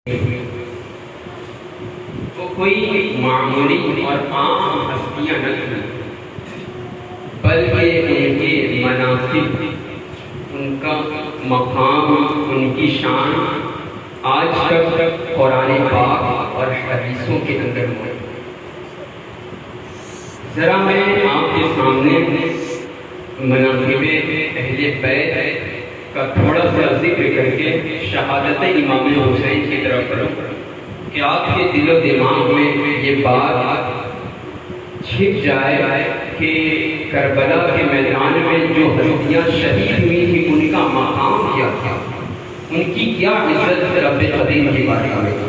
وہ کوئی معمولی اور عام ہستیاں نہ تھیں، بلکہ ان کے مناقب، ان کا مقام، ان کی شان آج تک قرآن پاک اور حدیثوں کے اندر موجود ہے۔ ذرا میں آپ کے سامنے مناقب اہل بیت کا تھوڑا سا ذکر کر کے شہادت امام حسین کی طرف کروں کہ آپ کے دل و دماغ میں یہ بات چھپ جائے کہ کربلا کے میدان میں جو ہستیاں شہید ہوئی تھی ان کا مقام کیا تھا، ان کی کیا عزت رب قدیم کی بارگاہ میں تھی۔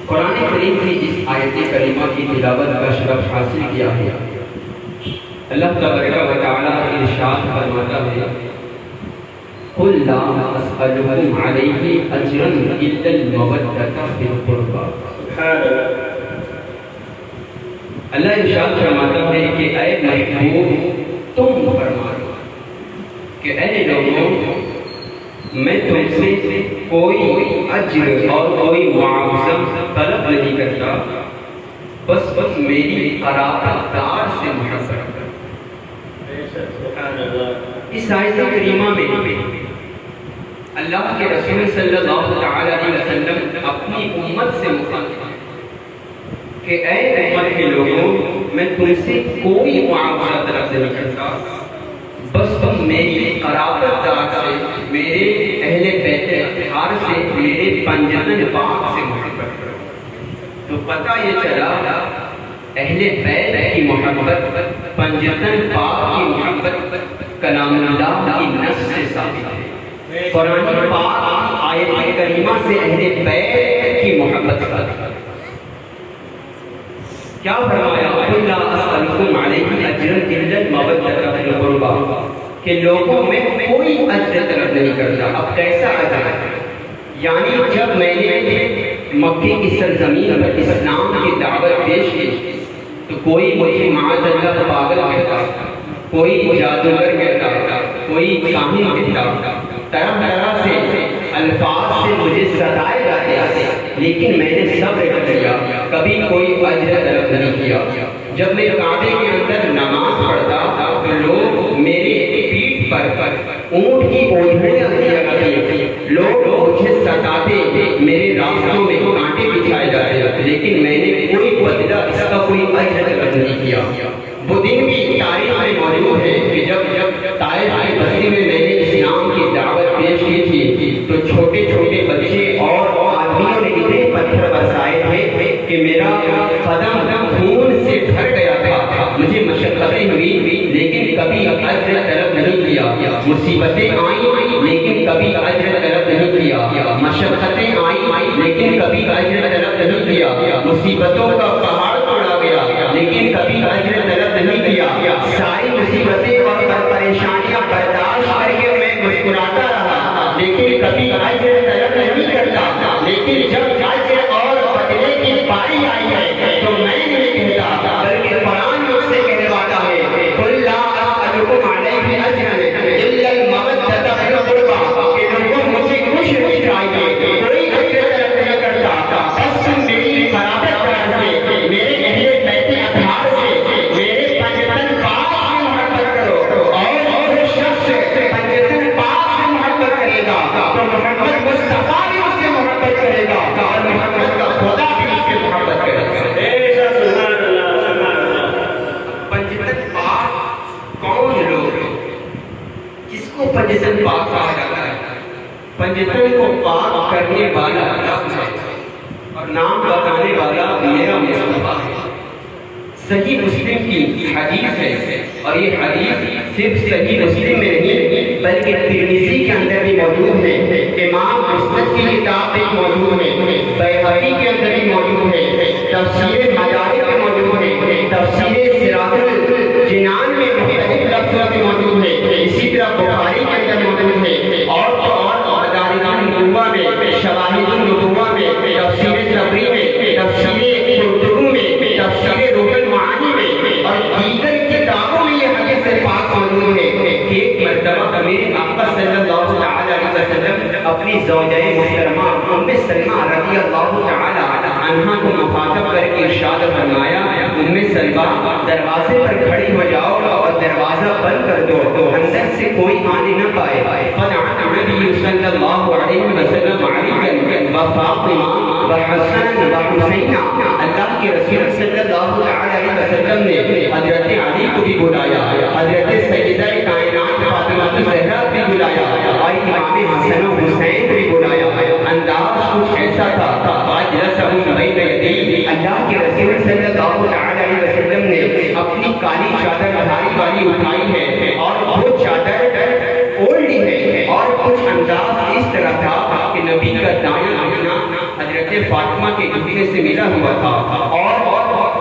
قرآن کریم کی اس آیت کریمہ کی تلاوت کا شرف حاصل کیا ہے۔ اللہ تبارک و تعالیٰ ارشاد فرماتا ہے قُلْ لَا أَسْأَلُكُمْ عَلَيْهِ أَجْرًا إِلَّا الْمَوَدَّةَ فِي الْقُرْبَى۔ اللہ ارشاد فرماتا ہے کہ اے محبوب تم فرما دو کہ اے لوگوں میں تم سے کوئی اجر اور کوئی معاوضہ طلب نہیں کرتا، بس میری قرابت دار سے محبت کرتا۔ اس آیت کریمہ میں اللہ کے رسول صلی اللہ علیہ وسلم اپنی امت سے مخاطب ہیں کہ اے امت کے لوگوں میں تم سے کوئی معاوضہ طلب نہیں کرتا، بس تم میری قرابت دار سے، میرے اہل بیت اطہار سے، میرے پنجتن پاک سے محبت کرو۔ تو پتہ یہ چلا اہل بیت کی محبت، پنجتن پاک کی محبت کلام اللہ کی نص سے ثابت ہے۔ قرآن پاک آیت کریمہ سے اہل بیت کی محبت ثابت ہے۔ کیا فرمایا قُلْ لَا أَسْأَلُكُمْ عَلَيْهِ أَجْرًا إِلَّا الْمَوَدَّةَ فِي الْقُرْبَى کہ لوگوں میں کوئی اجر طلب نہیں کرتا۔ اب کیسا اجر ہے؟ یعنی جب میں نے مکے کی سرزمین پر اسلام کی دعوت پیش کی تو کوئی مجھے معاذ اللہ پاگل کہتا، کوئی جادوگر کہتا، کوئی کاہن کہتا، طرح طرح سے الفاظ سے مجھے ستائے جاتے، لیکن میں نے صبر کر لیا، کبھی کوئی اجر طلب نہیں کیا۔ جب میں کعبے کے اندر نماز پڑھتا تو لوگ میرے پیٹھ پر اونٹ کی اوڑھنیاں دیا کرتے، لوگ مجھے ستاتے، میرے راستوں میں کانٹے بچھائے جاتے، لیکن میں نے کوئی بدلہ، اس کا کوئی اجر طلب نہیں کیا۔ وہ دن بھی تاریخ میں موجود ہے کہ جب طائف کی بستی میں میں نے اسلام کی دعوت پیش کی تھی تو چھوٹے چھوٹے بچے اور آدمیوں نے اتنے پتھر برسائے تھے کہ میرا قدم خون سے بھر گیا تھا، مجھے مشقتیں ہوئی لیکن کبھی اجر طلب نہیں کیا، مصیبتیں آئیں لیکن کبھی اجر طلب نہیں کیا، مشقتیں آئیں لیکن کبھی اجر طلب نہیں کیا، مصیبتوں کا پہاڑ توڑا گیا لیکن کبھی اجر طلب نہیں کیا، ساری مصیبتیں اور پریشانیاں برداشت کر کے میں مسکراتا رہا لیکن کبھی اجر طلب نہیں کرتا، لیکن جب اجر اور بدلے کی باری آئی ہے تو میں نہیں کہتا بلکہ قرآن مجھ سے کہلواتا ہے قُلْ لَا أَسْأَلُكُمْ عَلَيْهِ أَجْرًا إِلَّا الْمَوَدَّةَ فِي الْقُرْبَى کہ لوگوں مجھے کچھ نہیں چاہیے، کوئی اجر طلب نہیں کرتا، بس تم میری قرابت دار سے، میرے اہل بیت اطہار سے، میرے پنجتن پاک سے محبت کرو، اور جو شخص پنجتن پاک سے محبت کرے گا تو محمد مصطفیٰ بھی اس سے محبت کرے گا اور محمد کا خدا بھی اس سے محبت کرے گا۔ پنجتن پاک کون لوگ؟ کس کو پنجتن پاک کہا جاتا ہے؟ پنجتن کو پاک کرنے والا رب ہے اور نام بتانے والا میرا مصطفیٰ ہے۔ صحیح مسلم کی حدیث ہے اور یہ حدیث صرف صحیح مسلم میں نہیں بلکہ ترمذی کے اندر بھی موجود ہے، امام مسند کی کتاب میں موجود ہے، بیہقی کے اندر بھی موجود ہے، تفسیر مدارک میں موجود ہے، تفسیر سراج الجنان میں مختلف لفظوں میں موجود ہے، اسی طرح بخاری کے اندر موجود ہے، اور مدارک النبوہ میں، شواہد النبوہ میں، تفسیر طبری میں، تفسیر قرطبی میں، تفسیر روح المعانی میں اور دیگر کتابوں میں یہ حدیث پاک موجود ہے کہ ایک مرتبہ میرے آقا صلی اللہ علیہ وسلم اپنی زوجہ محترمہ ام سلمہ رضی اللہ تعالی عنہا کو مخاطب کر کے ارشاد فرمایا ام سلمہ دروازے پر کھڑی ہو جاؤ اور دروازہ بند کر دو تو اندر سے کوئی آنے نہ پائے. فدعا النبی صلی اللہ علیہ وسلم علی و فاطمہ و حسن و حسین. اللہ کے رسول صلی اللہ علیہ وسلم نے حضرت علی کو بھی بلایا, حضرت سیدہ کائنات فاطمہ زہرا بھی بلایا اور امام حسن و حسین بھی بلایا. انداز کچھ ایسا تھا اللہ کے رسول صلی اللہ علیہ وسلم نے اپنی کالی چادر دھاری والی اٹھائی ہے اور وہ چادر اوڑھ لی ہے اور کچھ انداز اس طرح تھا کہ نبی کا دایاں دھنا حضرت فاطمہ کے گھٹنے سے ملا ہوا تھا اور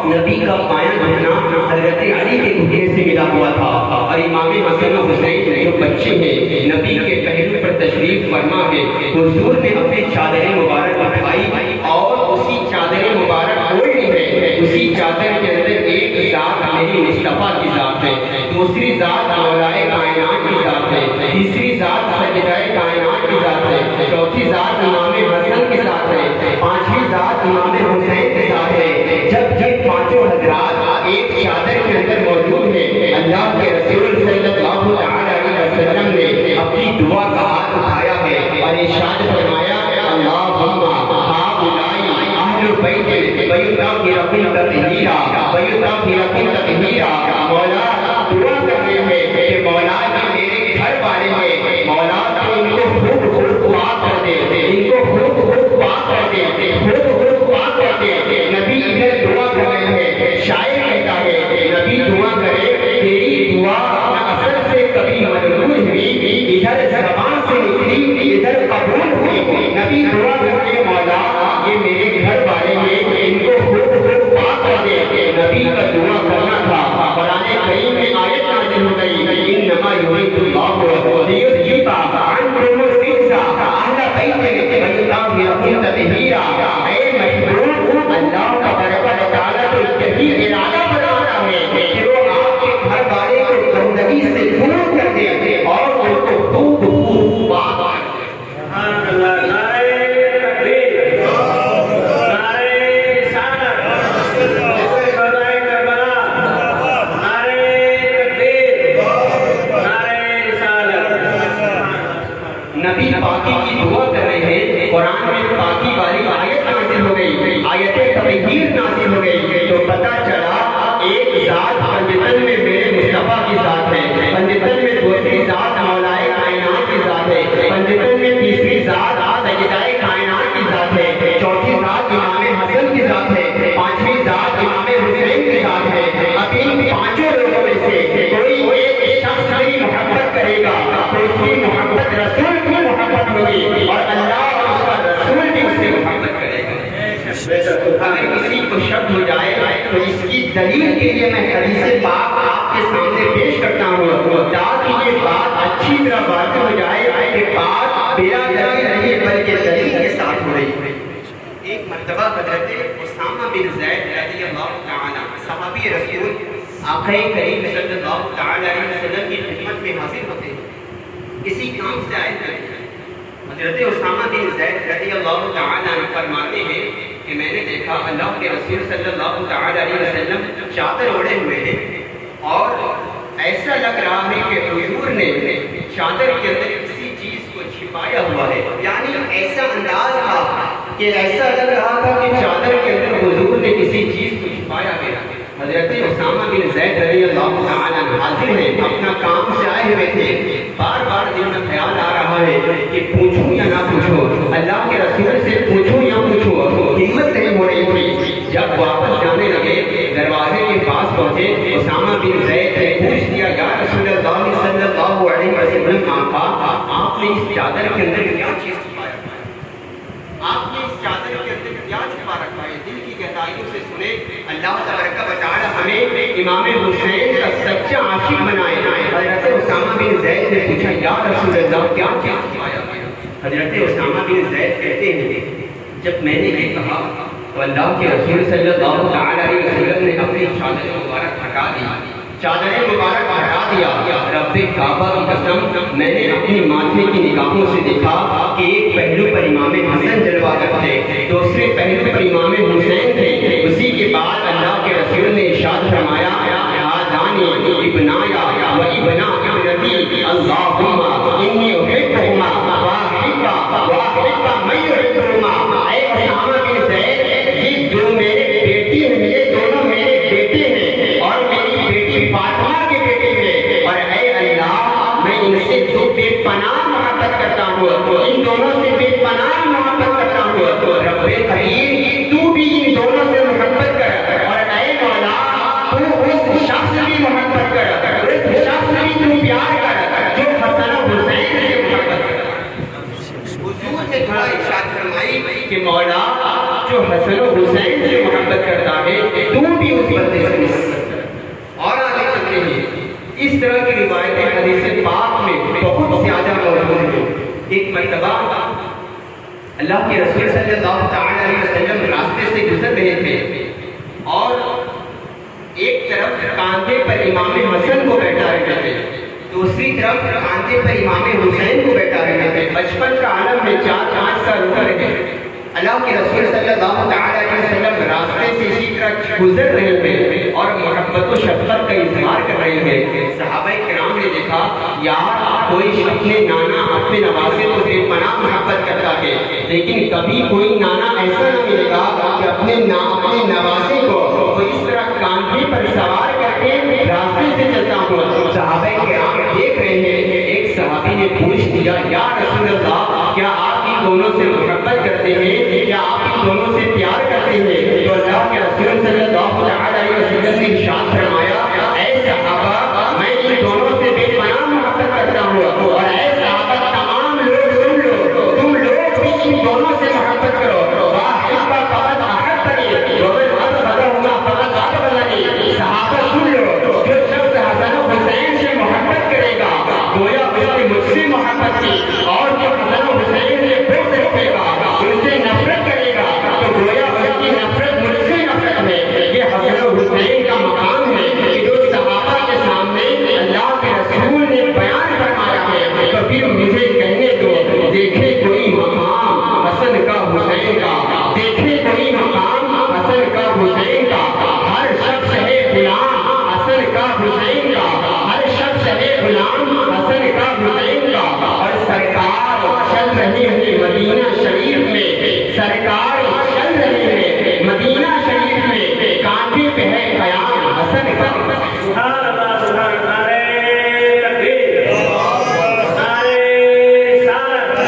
نبی کا بایاں دھنا حضرت علی کے گھٹنے سے ملا ہوا تھا. اور امام حسن و حسین جو بچے ہیں نبی کے پہلو پر تشریف فرما ہے, حضور نے اپنی چادر مبارک اٹھائی اور اسی چادر مبارک اوڑھ لی ہے. اسی چادر کے اندر ایک ذات میری مصطفیٰ کی ذات ہے, دوسری ذات مولائے کائنات کی ذات ہے, تیسری ذات سیدہ کائنات کی ذات ہے, چوتھی ذات امام حسن کی ذات ہے, پانچویں ذات امام حسین کی ذات ہے. جب یہ پانچوں حضرات ایک چادر کے اندر موجود ہیں, اللہ کے رسول صلی اللہ علیہ وسلم نے اپنی دعا کا ہاتھ اٹھایا ہے اور ارشاد فرمایا اللہم ہؤلاء اہل بیت ویطہرون تطہیرا ویطہرون تطہیرا. مولا دعا کر رہے ہیں کہ مولا یہ میرے گھر والے ہیں, مولا تو ان کو خوب خوب پاک کر دے, ان کو خوب خوب پاک کر دے, خوب خوب پاک کر دے. نبی ادھر دعا کر رہے ہیں, شاعر کہتا ہے نبی دعا کرے تیری دعا اثر سے کبھی مجبور ہوئی, ادھر زبان سے نکلی ادھر قبول ہوئی. نبی دعا کرتے مولا یہ میرے گھر والے ہیں, ان کو خوب خوب پاک کر دے. نبی کا دعا کرنا تھا. قرآن کریم میں آیت نازل ہو گئی انما یرید اللہ لیذھب عنکم الرجس اہل بیت ویطہرکم تطہیرا. اے محبوب اللہ تبارک و تعالی تو یہی ارادہ بنا رہا ہے کہ وہ آپ کے گھر والے کو گندگی سے دور کر دے اور ان کو خوب خوب پاک کر دے. سبحان اللہ. نعرہ تکبیر, نعرہ رسالت, شہدائے کربلا, نعرہ تکبیر, نعرہ رسالت. نبی پاکی کی دعا کر رہے ہیں, قرآن میں پاکی والی آیت نازل ہو گئی, آیت تطہیر نازل ہو گئی تو پتہ چلا ایک ذات پنجتن میں میرے مصطفیٰ کی ذات ہے, پنجتن میں دوسری ذات مولائے کائنات کی ذات ہے, پنجتن میں تیسری ذات سیدہ کائنات کی ذات ہے, چوتھی ذات امام حسن کی ذات ہے, پانچویں ذات امام حسین کی ذات ہے. اب ان پانچوں لوگوں میں سے کوئی ایک شخص میری محبت کرے گا تو اس کی محبت رسول کی محبت ہوگی اور اللہ اور اس کا رسول بھی اس سے محبت کرے گا. اگر کسی کو شک ہو جائے تو اس کی دلیل کے لیے میں حدیث پاک آپ کے سامنے پیش کرتا ہوں تاکہ یہ بات اچھی طرح واضح ہو جائے کہ بات بلا دلیل نہیں بلکہ دلیل کے ساتھ ہو رہی ہے. ایک مرتبہ حضرت اسامہ بن زید رضی اللہ تعالی صحابی رسول آقا کریم صلی اللہ تعالی علیہ وسلم کی خدمت میں حاضر ہوتے ہیں, کسی کام سے آئے تھے. حضرت اسامہ بن زید رضی اللہ تعالی عنہ فرماتے ہیں کہ میں نے دیکھا اللہ کے رسول صلی اللہ تعالی علیہ وسلم چادر اوڑھے ہوئے ہیں اور ایسا لگ رہا ہے کہ حضور نے چادر کے اندر کسی چیز کو چھپایا ہوا ہے, یعنی ایسا انداز تھا کہ ایسا لگ رہا تھا کہ چادر کے اندر حضور نے کسی چیز کو چھپایا گیا. حضرت اسامہ بن زید رضی اللہ تعالی عنہ حاضر ہیں, اپنا کام سے آئے ہوئے تھے, بار بار دل میں خیال آ رہا ہے کہ پوچھوں یا نہ پوچھوں, اللہ کے رسول سے پوچھوں یا پوچھوں, ہمت نہیں ہو رہی تھی. جب واپس جانے لگے دروازے کے پاس پہنچے, اسامہ بن زید نے پوچھ دیا یا رسول اللہ صلی اللہ علیہ وسلم آپ نے اس چادر کے اندر کیا چیز چھپایا, آپ نے اس چادر کے اندر کیا چھپا رکھا ہے. دل کی گہرائیوں سے سنے, اللہ تبارک و تعالی ہمیں امام حسین کا سچا عاشق بنائے. حضرت اسامہ بن زید نے پوچھا یا رسول اللہ کیا چیز چھپایا گیا. حضرت اسامہ بن زید کہتے ہیں جب میں نے یہ کہا تو اللہ کے رسول صلی اللہ تعالی علیہ وسلم نے اپنی چادر مبارک ہٹا دی, چادر مبارک ہٹا کیا رب کعبہ کی قسم میں نے اپنی ماتھے کی نگاہوں سے دیکھا کہ ایک پہلو پر امام حسن جلوہ گر تھے، دوسرے پہلو پر امام حسین تھے۔ اسی کے بعد اللہ کے رسول نے ارشاد فرمایا ہذان ابنایا و ابنا ابنتی اللہم انی احبہما واحب من یحبہما۔ اے اسامہ بن زید، یہ جو میرے بیٹی ہیں، یہ دونوں میرے بیٹے ہیں اور میری بیٹی فاطمہ کے بیٹے ہیں، اور اے اللہ میں ان سے تو بے پناہ محبت کرتا ہوں، ان دونوں سے بے پناہ محبت کرتا ہوں۔ رب کریم تو بھی ان دونوں سے محبت کر، اور اے مولا تو اس شخص سے بھی محبت کر، اس شخص سے بھی تو پیار کر جو حسن و حسین سے محبت کر۔ حضور نے دعا ارشاد فرمائی کہ مولا جو حسن و حسین سے محبت کرتا ہے تو بھی اس بندے سے محبت کر۔ اور آگے چلتے ہیں، اس طرح کی روایتیں حدیث پاک میں بہت زیادہ موجود ہیں۔ ایک مرتبہ اللہ کے رسول صلی اللہ تعالی علیہ وسلم راستے سے گزر رہے تھے اور ایک طرف کاندھے پر امام حسن کو بیٹھا رہے تھے، دوسری طرف کاندھے پر امام حسین کو بیٹھا رہے تھے۔ بچپن کا عالم میں 4-5 سال عمر ہے۔ اللہ کے رسول صلی اللہ تعالی علیہ وسلم راستے سے اسی طرح گزر رہے تھے اور محبت و شفقت کا اظہار کر رہے تھے۔ صحابہ کرام نے دیکھا یار کوئی اپنے نانا اپنے نواسے کو بے پناہ محبت کرتا ہے، لیکن کبھی کوئی نانا ایسا نہ ملے گا کہ اپنے نواسے کو وہ اس طرح کاندھے پر سوار کر کے راستے سے چلتا ہوا۔ صحابہ کرام دیکھ رہے ہیں، ایک صحابی نے پوچھ دیا یا رسول اللہ کیا آپ ان دونوں سے محبت کرتے ہیں، کیا آپ ان دونوں سے پیار کرتے ہیں؟ تو اللہ کے رسول صلی اللہ علیہ وسلم نے ارشاد فرمایا اے صحابہ میں ان دونوں سے بے پناہ محبت کرتا ہوں، اور اے صحابہ تمام لوگ سن لو، تم لوگ بھی ان دونوں سے محبت کرو۔ واحب فقط احبنی ومن ابغضہما فقط ابغضنی۔ صحابہ سن لو، جو شخص حسن و حسین سے محبت کرے گا گویا اس نے مجھ سے محبت کی، اور جو حسن و حسین سے بغض رکھے گا ان سے نفرت کرے گا تو گویا اس کی نفرت مجھ سے نفرت ہے۔ یہ حسن و حسین کا مقام ہے کہ جو صحابہ کے سامنے اللہ کے رسول نے بیان فرمایا ہے، تو پھر مجھے کہنے دو دیکھے کوئی مقام حسن کا حسین کا، دیکھے کوئی مقام حسن کا حسین کا۔ ہر شخص ہے غلام حسن کا حسین کا، ہر شخص ہے غلام حسن کا حسین کا۔ اور سرکار چل رہی ہے مدینہ شریف میں، سرکار چل رہی ہے مدینہ شریف میں، کاندھے پہ ہے قیام حسن کا۔ سبحان اللہ، سبحان اللہ، نعرہ تکبیر، نعرہ رسالت۔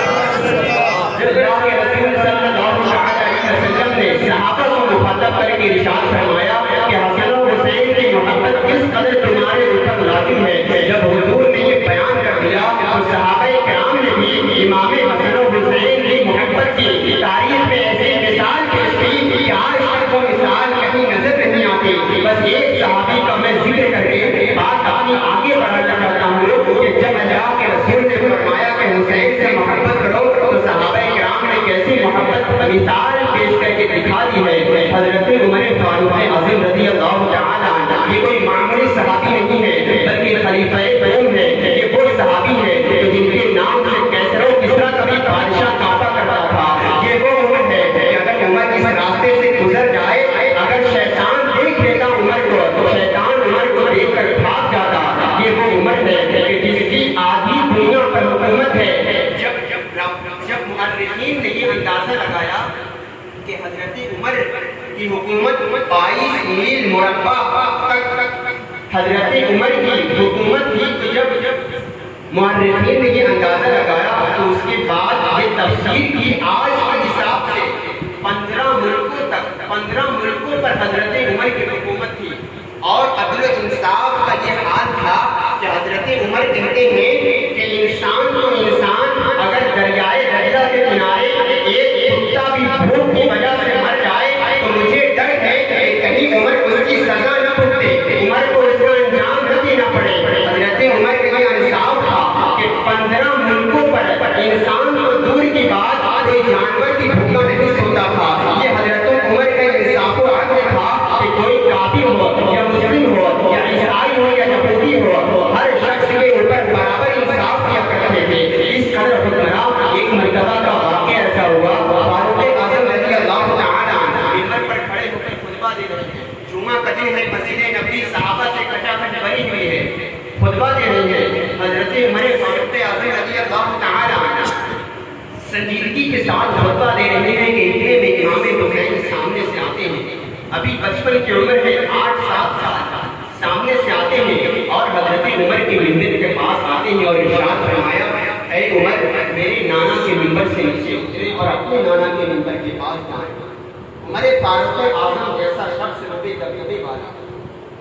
اللہ کے رسول صلی اللہ علیہ وسلم نے صحابہ کو مخاطب کر کے ارشاد فرمایا کہ حسن و حسین کی محبت کس قدر تمہارے اوپر لازم ہے۔ جب حضور نے یہ بیان کر دیا تو صحابہ کرام نے بھی امام حسن و حسین کی محبت کی تاریخ میں ایسی مثال پیش کی کہ آج تک وہ مثال کہیں نظر نہیں آتی۔ بس ایک صحابی کا میں ذکر کر کے بات اپنی آگے بڑھانا چاہتا ہوں کہ جب اللہ کے رسول نے فرمایا کہ حسین سے محبت کرو تو صحابہ کرام نے کیسی محبت مثال پیش کر کے دکھا دی ہے۔ حضرت عمر فاروق اعظم رضی اللہ تعالی عنہ یہ کوئی معمولی صحابی نہیں ہے بلکہ خلیفہ دوم ہے۔ یہ وہ صحابی ہے جو جن کے نام سے کیسر و کسریٰ کبھی بادشاہ کعبہ کرتا تھا۔ یہ وہ عمر ہے کہ اگر عمر اس راستے سے گزر جائے، اگر شیطان دیکھ لیتا عمر کو تو شیطان عمر کو دیکھ کر بھاگ جاتا۔ یہ وہ عمر ہے کہ جس کی آدھی دنیا پر حکومت ہے۔ جب مؤرخین نے یہ اندازہ لگایا کہ حضرت عمر کی حکومت 22 میل مربع حضرت عمر کی حکومت تھی، تو جب مؤرخین نے یہ اندازہ لگایا تو اس کے بعد یہ تفسیر کی آج کے حساب سے 15 ملکوں پر حضرت عمر کی حکومت تھی۔ اور عدل و انصاف کا یہ حال تھا کہ حضرت عمر کہتے ہیں کہ انسان تو انسان اگر دریائے دجلہ کے کنارے ایک کتا بھی بھوک کی وجہ سے مر جائے تو مجھے ڈر ہے کہ کہیں عمر اس کی سزا نہ بھگتے، عمر کو اس کا انجام نہ دینا پڑے۔ حضرت عمر کا یہ انصاف تھا کہ 15 ملکوں پر انسان کو دور کی بات کوئی جانور کی بھوکا نہیں سوتا تھا۔ یہ حضرت عمر کا انصاف و عدل تھا کہ کوئی کافر ہو یا مسلم ہو یا عیسائی ہو یا یہودی ہو، ہر خطبہ دے رہے ہیں، حضرت عمر فاروق اعظم رضی اللہ تعالی عنہ سنجیدگی کے ساتھ خطبہ دے رہے ہیں کہ اتنے میں امام حسین سامنے سے آتے ہیں، ابھی بچپن کی عمر ہے 8-7 سال، سامنے سے آتے ہیں اور حضرت عمر کے منبر کے پاس آتے ہیں اور ارشاد فرمایا اے عمر میرے نانا کے منبر سے نیچے اترے اور اپنے نانا کے منبر کے پاس جائیں۔ عمر فاروق اعظم جیسا شخص ربے دبدبے والا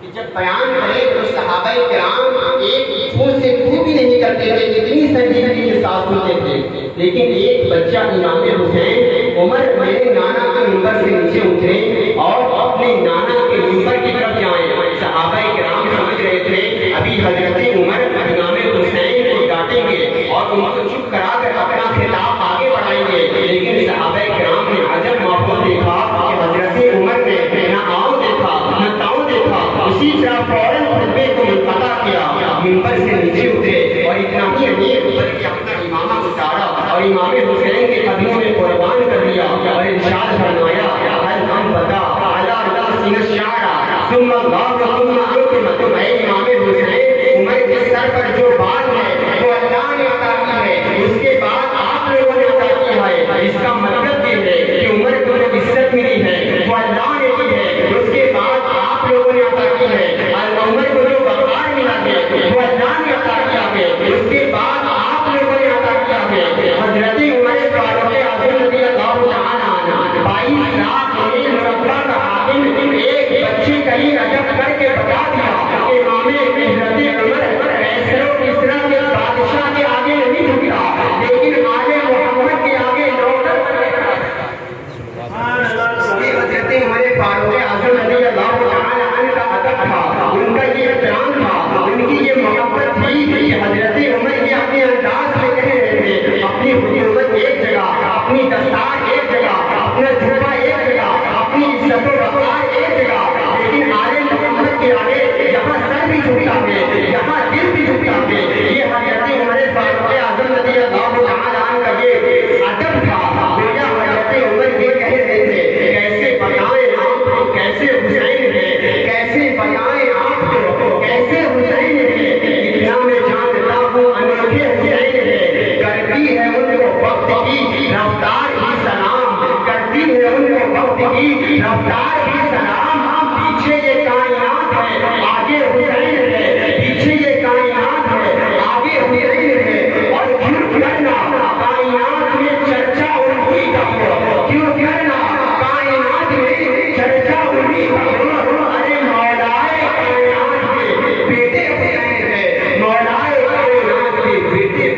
کہ جب بیان کرے تو صحابہ کرام ایک چھو سے تو بھی نہیں کرتے تھے، اتنی سنجیدگی کے ساتھ سنتے تھے، لیکن ایک بچہ امام حسین عمر میرے نانا کے منبر سے نیچے اترے اور اپنے نانا کے منبر کی طرف جائیں۔ صحابہ کرام سمجھ رہے تھے ابھی حضرت عمر امام حسین کو ڈانٹیں گے اور ان کو چپ کرا کر اپنا خطاب آگے بڑھائیں گے، لیکن صحابہ کرام نے عجب ماحول دیکھا کہ حضرت عمر نے نہ آؤ دیکھا نہ تاؤ دیکھا، اسی طرح فوراً خطبے کو منقطع کیا، منبر سے نیچے اترے اور اتنا ہی نہیں بلکہ اپنا امامہ اتارا اور امام حسین کے قدموں میں قربان کر دیا اور ارشاد فرمایا ہر ہم بتا اعلیٰ سین الشعرا ثم غاب ثم حکم، تم اے امام حسین عمر کے سر پر جو بات ہے وہ اللہ نے عطا کی ہے، اس کے بعد آپ لوگوں نے عطا کیا ہے، اس کا مطلب یہ ہے کہ عمر کو جو عزت ملی ہے وہ اللہ نے دی ہے، اس کے بعد آپ لوگوں نے عطا کی ہے، عمر کو جو وقار ملا ہے وہ اللہ نے عطا کیا ہے، اس کے بعد آپ لوگوں نے عطا کیا ہے۔ حضرت عمر فاروق اعظم رضی اللہ تعالی عنہ 22 لاکھ مربع کا حاکم ایک بچے کا ہی عجب کر کے بتا دیا کہ امام حضرت عمر کیسر و کسریٰ کے بادشاہ کے آگے نہیں جھکا، لیکن آل محمد کے آگے نوکر بن گیا۔ یہ حضرت عمر فاروق اعظم رضی اللہ تعالی عنہ کا ادب تھا، ان کا یہ احترام تھا، ان کی یہ محبت تھی کہ حضرت عمر یہ اپنے انداز میں کہہ رہے تھے اپنی حکومت ایک جگہ، اپنی دستار ایک جگہ، اپنا جھبا ایک جگہ، اپنی عزت و وقار ایک جگہ، لیکن آل محمد کے آگے یہاں سر بھی جھکتا ہے، یہاں دل بھی جھکتا ہے۔ یہ حضرت عمر فاروق اعظم رضی اللہ تعالی عنہ کا یہ ادب تھا۔ گویا حضرت عمر یہ کہہ رہے تھے کیسے بتائیں آپ کو کیسے حسین ہے، کیسے بتائیں آپ کو کیسے حسین ہے، اتنا میں جانتا ہوں انوکھے حسین ہے، کرتی ہے ان کو وقت کی رفتار ہی سلام، کرتی ہے ان کو وقت کی رفتار ہی سلام۔ پیچھے یہ کائنات ہے آگے حسین ہے، پیچھے یہ کائنات ہے آگے حسین ہے، اور کیوں کرنا کائنات میں چرچا ان کی کا ہو، کیوں کرنا کائنات میں چرچا ان کی کا ہو۔ ارے مولائے کائنات کے بیٹے حسین ہے، مولائے کائنات کے بیٹے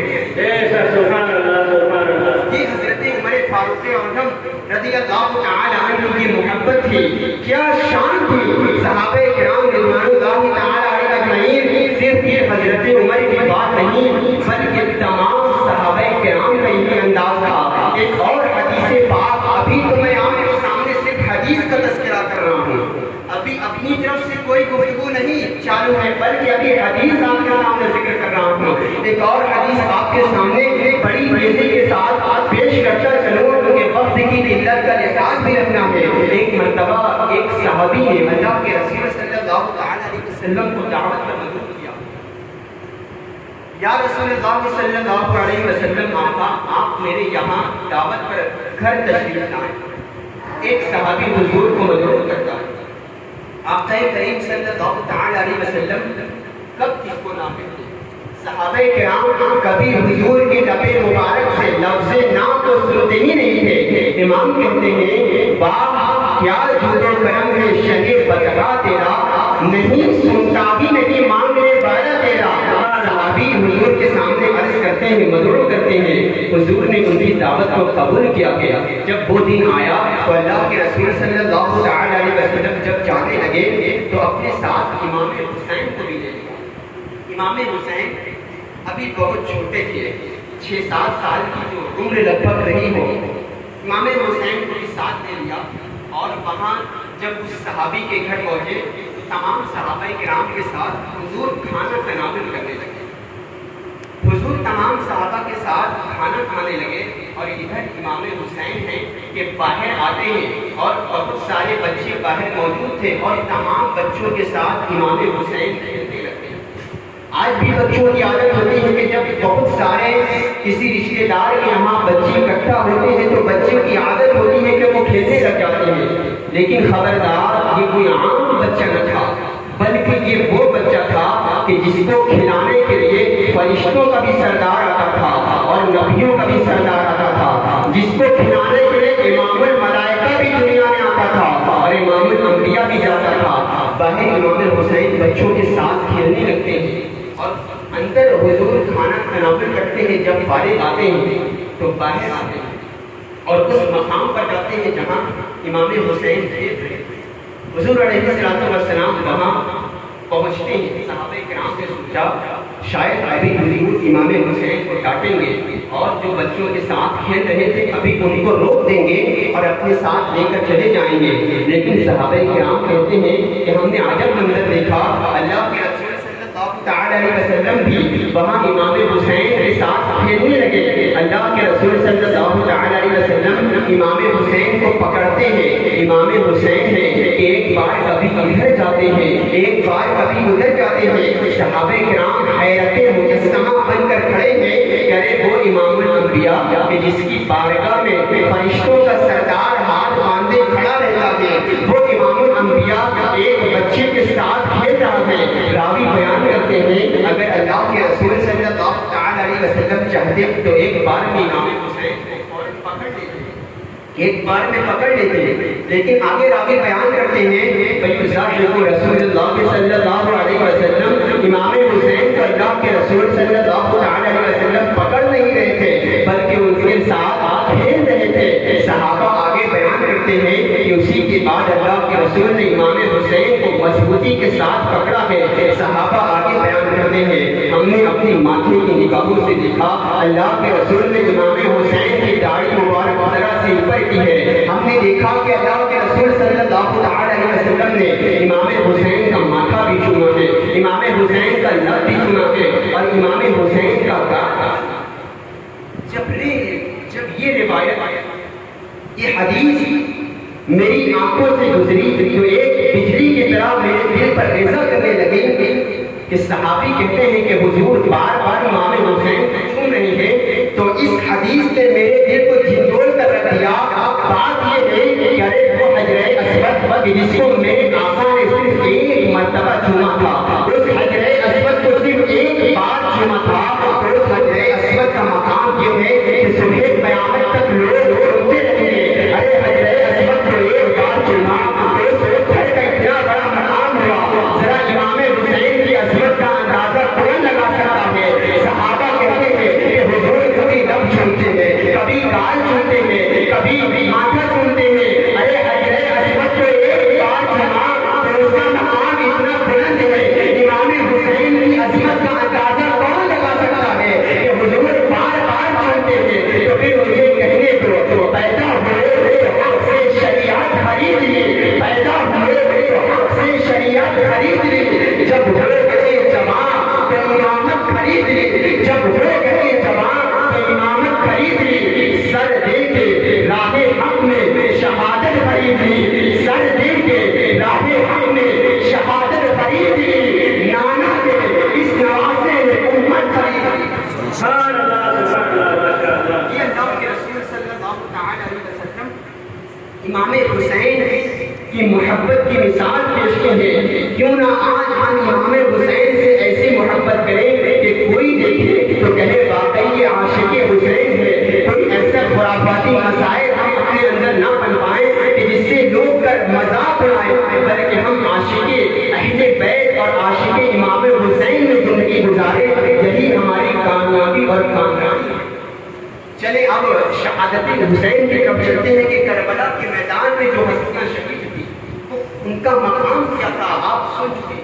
سبحان اللہ سبحان اللہ۔ یہ حضرت عمر فاروق اعظم رضی اللہ تعالی عنہ کی محبت تھی، کیا شان تھی۔ صحابہ کرام رضوان اللہ تعالی علیہ اجمعین صرف یہ حضرت عمر کی بات نہیں بلکہ تمام صحابہ کرام کا یہ انداز تھا۔ ایک اور حدیث پاک، ابھی تو میں آپ کے سامنے صرف حدیث کا تذکرہ کر رہا ہوں، ابھی اپنی طرف سے کوئی گفتگو نہیں چالو ہے بلکہ ابھی حدیث آپ کے سامنے ذکر کر رہا ہوں۔ ایک اور حدیث آپ کے سامنے بڑی تیزی کے ساتھ پیش کرتا چلوں کیونکہ وقت کی قلت کا لحاظ بھی رکھنا ہے۔ ایک مرتبہ ایک صحابی نے اللہ کے رسول صلی اللہ تعالی علیہ وسلم کو دعوت پر مدعو کیا، یا رسول اللہ صلی اللہ علیہ وسلم آپ میرے یہاں دعوت پر گھر تشریف لائیں۔ ایک صحابی حضور کو مدعو کرتا ہے، آقا کریم صلی اللہ تعالی علیہ وسلم کب کس کو نام کہتے ہیں؟ صحابہ کرام کبھی حضور کے لب مبارک سے لفظ نام تو سنتے ہی نہیں تھے۔ امام کہتے ہیں باپ کیا جود و کرم ہے شنے بدگا تیرا، نہیں سنتا بھی نہیں مانگنے والا تیرا۔ صحابی حضور کے سامنے عرض کرتے ہیں، مدعو کرتے ہیں، حضور نے ان کی دعوت کو قبول کیا گیا۔ جب وہ دن آیا تو اللہ کے رسول صلی اللہ تعالی علیہ وسلم جب جانے لگے تو اپنے ساتھ امام حسین کو بھی لے لیا۔ امام حسین ابھی بہت چھوٹے تھے، 6-7 سال کی جو عمر لگ بھگ رہی ہو، امام حسین کو بھی ساتھ لے لیا اور وہاں جب اس صحابی کے گھر پہنچے تو تمام صحابہ کرام کے ساتھ حضور کھانا تناول کرنے لگے۔ حضور تمام صحابہ کے ساتھ کھانا کھانے لگے اور ادھر امام حسین ہیں کہ باہر آتے ہیں اور بہت سارے بچے باہر موجود تھے اور تمام بچوں کے ساتھ امام حسین کھیلتے لگتے ہیں۔ آج بھی بچوں کی عادت ہوتی ہے کہ جب بہت سارے کسی رشتے دار کے یہاں بچے اکٹھا ہوتے ہیں تو بچوں کی عادت ہوتی ہے کہ وہ کھیلنے لگ جاتے ہیں، لیکن خبردار یہ کوئی عام بچہ نہ تھا، بلکہ یہ وہ بچہ تھا کہ جس کو کھلانے کے لیے فرشتوں کا بھی سردار آتا تھا اور نبیوں کا بھی سردار آتا تھا، جس کو کھلانے کے لیے امام الملائکہ بھی دنیا میں آتا تھا اور امام الانبیاء بھی جاتا تھا۔ باہر امام حسین بچوں کے ساتھ کھیلنے لگتے ہیں اور اندر حضور کھانا تناول کرتے ہیں، جب فارغ آتے ہیں تو باہر آتے ہیں اور اس مقام پر جاتے ہیں جہاں امام حسین کھیل رہے ہیں۔ حضور علیہ السلام وہاں پہنچتے ہیں، صحابہ کرام سے سوچا شاید ابھی حضور امام حسین کو ڈانٹیں گے اور جو بچوں کے ساتھ کھیل رہے تھے ابھی ان کو روک دیں گے اور اپنے ساتھ لے کر چلے جائیں گے، لیکن صحابہ کرام کہتے ہیں کہ ہم نے عجب منظر دیکھا، اللہ کے رسول صلی اللہ تعالی علیہ وسلم بھی وہاں امام حسین کے ساتھ کھیلنے لگے۔ اللہ کے رسول صلی اللہ تعالی علیہ وسلم امام حسین کو پکڑتے ہیں، امام حسین ہے ایک بار کبھی ادھر جاتے ہیں، ایک بار کبھی ادھر جاتے ہیں، صحابہ کرام حیرت مجسمہ بن کر کھڑے ہیں کہ ارے وہ امام الانبیاء کہ جس کی بارگاہ میں فرشتوں کا سردار ہاتھ باندھے کھڑا رہتا ہے، وہ امام الانبیاء ایک بچے کے ساتھ کھیل رہا ہے۔ راوی بیان کرتے ہیں اگر اللہ کے رسول صلی اللہ تعالی علیہ وسلم چاہتے تو ایک بار میں امام حسین کو فوراً پکڑ لیتے، ایک بار میں پکڑ لیتے ہیں، لیکن آگے راوی بیان کرتے ہیں رسول اللہ صلی اللہ علیہ وسلم امام حسین کو اللہ کے رسول صلی اللہ علیہ وسلم پکڑ نہیں رہے تھے بلکہ ان کے ساتھ کھیل رہے تھے۔ صحابہ آگے بیان کرتے ہیں کہ اسی کے بعد اللہ کے رسول نے امام حسین کو مضبوطی کے ساتھ پکڑا ہے۔ صحابہ آگے بیان کرتے ہیں ہم نے اپنی ماتھے کی نگاہوں سے دیکھا اللہ کے رسول نے امام حسین کی داڑھی مبارک ذرا سے اوپر کی ہے، ہم نے دیکھا کہ اللہ کے رسول صلی اللہ تعالی علیہ وسلم نے امام حسین کا ماتھا بھی چوما ہے، امام حسین کا لب بھی چوما ہے اور امام حسین کا گال۔ جب یہ روایت یہ حدیث میری آنکھوں سے گزری جو ایک بجلی کی طرح میرے دل پر ریزہ کرنے لگی کہ صحابی کہتے ہیں کہ حضور بار بار امام حسین کو چوم رہے ہیں، تو اس حدیث نے میرے دل کو جھنجھوڑ کر رکھ دیا۔ بات یہ ہے کہ ارے وہ حجر اسود جس کو میرے آقا نے صرف ایک مرتبہ چوما تھا، اس حجر اسود کو صرف ایک بار چوما تھا، تو اس حجر اسود کا مقام یہ ہے کہ صبح قیامت تک لوگ روتے رہیں گے ارے حجر اسود کو ایک بار چوما، تو اس گھر کا اتنا بڑا مقام ہوا، ذرا امام حسین کی عظمت کا اندازہ کون لگا سکتا ہے۔ صحابہ کہتے ہیں کہ حضور کبھی لب چومتے ہیں، کبھی گال چومتے ہیں، کبھی ماتھا چومتے ہیں، ارے حجر اسود کو ایک بار چوما تو اس کا مقام اتنا بلند ہے، امام حسین کی عظمت کا اندازہ کون لگا سکتا ہے کہ حضور بار بار چومتے ہیں۔ تو پھر مجھے کہنے دو پیدا ہوئے حق سے شریعت خرید لی، پیدا ہوئے حق سے شریعت خرید لی، جب ہو گئے جوان تو امامت خرید لی، جب ہو گئے جوان تو امامت خرید لی، سر دے کے راہ حق میں شہادت خرید لی، سر دے کے راہ حق میں شہادت خرید لی، نانا کے اس نواسے میں امت خرید لی۔ سبحان اللہ سبحان اللہ۔ یہ اللہ کے رسول صلی اللہ تعالی علیہ وسلم امام حسین کی محبت کی مثال پیش کی ہے۔ کیوں نہ آج ہم امام حسین سے ایسی محبت کریں کہ کوئی دیکھے تو کہے واقعی یہ عاشق حسین ہے۔ کوئی ایسا خرافاتی مسائل ہم اپنے اندر نہ بن پائیں کہ جس سے لوگ کر مذاق اڑائیں، بلکہ ہم عاشق اہل بیت اور عاشق امام حسین میں زندگی گزاریں، یہی ہماری کامیابی اور کامیابی ہے۔ چلے اب شہادت حسین کی طرف چلتے ہیں کہ کربلا کے میدان میں جو ہستیاں شہید ہوئی ان کا مقام کیا تھا آپ سن چکے،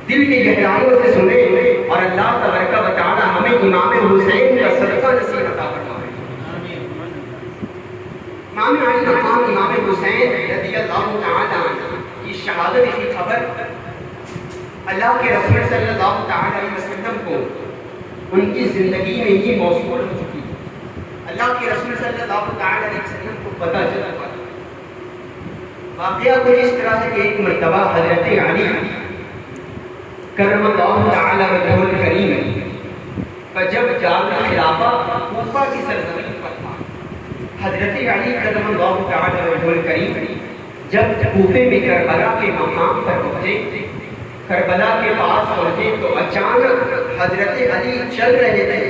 دل کی گہرائیوں سے سنیں اور اللہ تبارک و تعالی ہمیں امام حسین کا صدقہ نصیب عطا فرمائے۔ امام علی مقام امام حسین رضی اللہ تعالی عنہ کی شہادت کی خبر اللہ کے رسول صلی اللہ تعالی علیہ وسلم کو ان کی زندگی میں ہی موصول ہو چکی ہے۔ اللہ کے رسول صلی اللہ تعالی علیہ وسلم کو پتہ چلا واقعہ کچھ اس طرح ہے کہ ایک مرتبہ حضرت علی کرم اللہ تعالی وجہہ کرم اللہ تعالی وجہ الکریم جب کوفے میں کربلا کے مقام پر پہنچے، کربلا کے پاس پہنچے تو اچانک حضرت علی چل رہے تھے،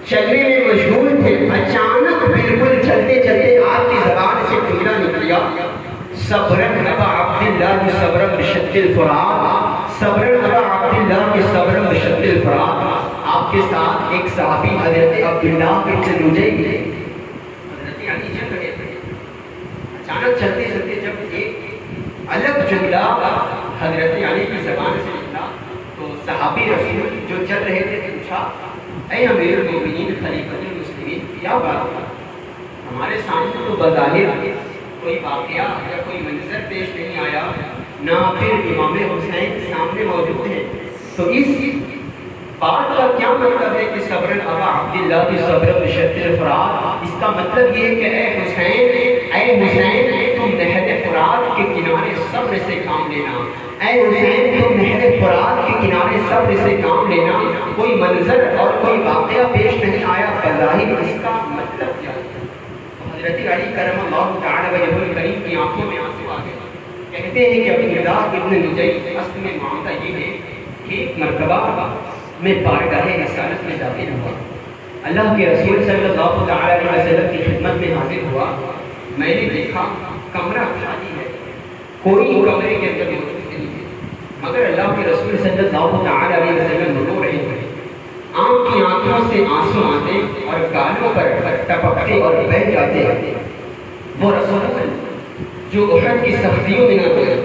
چلنے میں مشغول تھے، اچانک بالکل چلتے چلتے آپ کی زبان سے جملہ نکلا، صبرن ابا عبداللہ صبرن بشد الفرات، صبرن ابا عبداللہ صبرن بشد الفرات۔ آپ کے ساتھ ایک صحابی حضرت عبداللہ بن نجیب تھے، حضرت علی چل رہے تھے، اچانک چلتے چلتے جب ایک الگ جملہ حضرت علی کی زبان سے نکلا تو صحابی رسول جو چل رہے تھے پوچھا، اے امیر المومنین خلیفۃ المسلمین، کیا بات ہے؟ ہمارے سامنے تو بظاہر کوئی واقعہ یا کوئی منظر پیش نہیں آیا، نہ پھر امام حسین سامنے موجود ہیں، تو اس بات کا کیا مطلب ہے کہ صبر ابا عبداللہ کی صبر بشد الفرات؟ اس کا مطلب یہ ہے کہ اے حسین تم نہر فرات کے کنارے صبر سے کام لینا، اے حسین تم نہر فرات کے کنارے صبر سے کام لینا۔ کوئی منظر اور کوئی واقعہ پیش نہیں آیا، بظاہر اس کا مطلب کیا ہے؟ حضرت علی کرم اللہ تعالی وجہ الکریم کی آنکھوں میں آنسو آ گئے، کہتے ہیں کہ عبداللہ ابن نجیب اصل میں معاملہ یہ ہے کہ ایک مرتبہ میں بارگاہ رسالت میں داخل ہوا، اللہ کے رسول صلی اللہ تعالی علیہ وسلم کی خدمت میں حاضر ہوا، میں نے دیکھا کمرہ خالی ہے، کوئی کمرے کے اندر موجود نہیں ہے، مگر اللہ کے رسول صلی اللہ تعالی علیہ وسلم رو رہے تھے، آنکھ کی آنکھوں سے آنسو آتے اور گالوں پر ٹپکتے اور بہہ جاتے ہیں۔ وہ رسول جو احد کی سختیوں میں نہ روئے،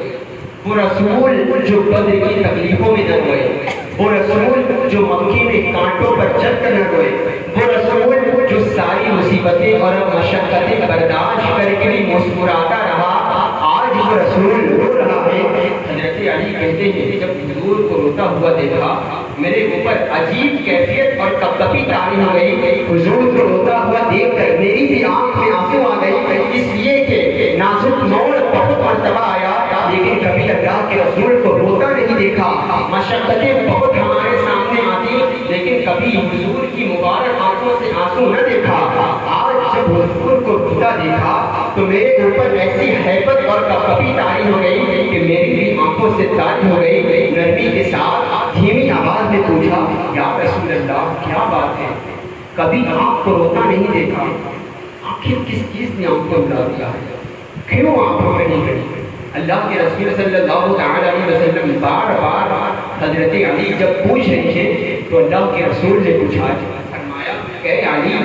وہ رسول جو بدر کی تکلیفوں میں نہ روئے، وہ رسول جو مکے میں کانٹوں پر چل کر نہ روئے، وہ رسول جو ساری مصیبتیں اور مشقتیں برداشت کر کے بھی مسکراتا رہا، آج وہ رسول رو رہا ہے۔ حضرت علی کہتے ہیں کہ جب حضور کو روتا ہوا دیکھا میرے اوپر عجیب کیفیت اور کپکپی طاری ہو گئی، حضور کو روتا ہوا دیکھ کر میری بھی آنکھ میں آنسو آ گئی، اس لیے کہ نازک موڑ بہت مرتبہ آیا لیکن کبھی اللہ کے رسول کو روتا نہیں دیکھا، مشقتیں بہت ہمارے سامنے آتی لیکن کبھی حضور کی مبارک آنکھوں سے آنسو نہ دیکھا۔ آج جب حضور کو روتا دیکھا تو میرے اوپر ایسی ہیبت اور کپکپی طاری ہو گئی کہ میری بھی آنکھوں سے طاری ہو گئی، نرمی کے ساتھ دھیمی آواز میں پوچھا، یا رسول اللہ کیا بات ہے؟ کبھی آپ کو روتا نہیں دیکھا، آخر کس چیز نے آپ کو رلا دیا ہے؟ کیوں آپ رو رہی ہیں؟ اللہ کے رسول صلی اللہ تعالی علیہ وسلم بار بار حضرت علی جب پوچھ رہے تھے تو اللہ کے رسول نے پوچھا، فرمایا کہ علی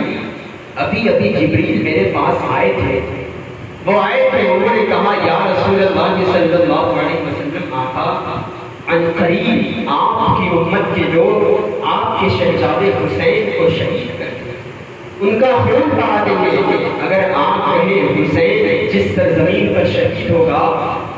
ابھی ابھی جبریل میرے پاس آئے تھے، وہ آئے تھے، انہوں نے کہا یا رسول اللہ صلی اللہ علیہ وسلم آقا عن قریب آپ کی امت کے لوگ آپ کے شہزادے حسین کو شہید کر دیا، ان کا خون بہا دیں گے، اگر آپ کہیں حسین جس سرزمین پر شہید ہوگا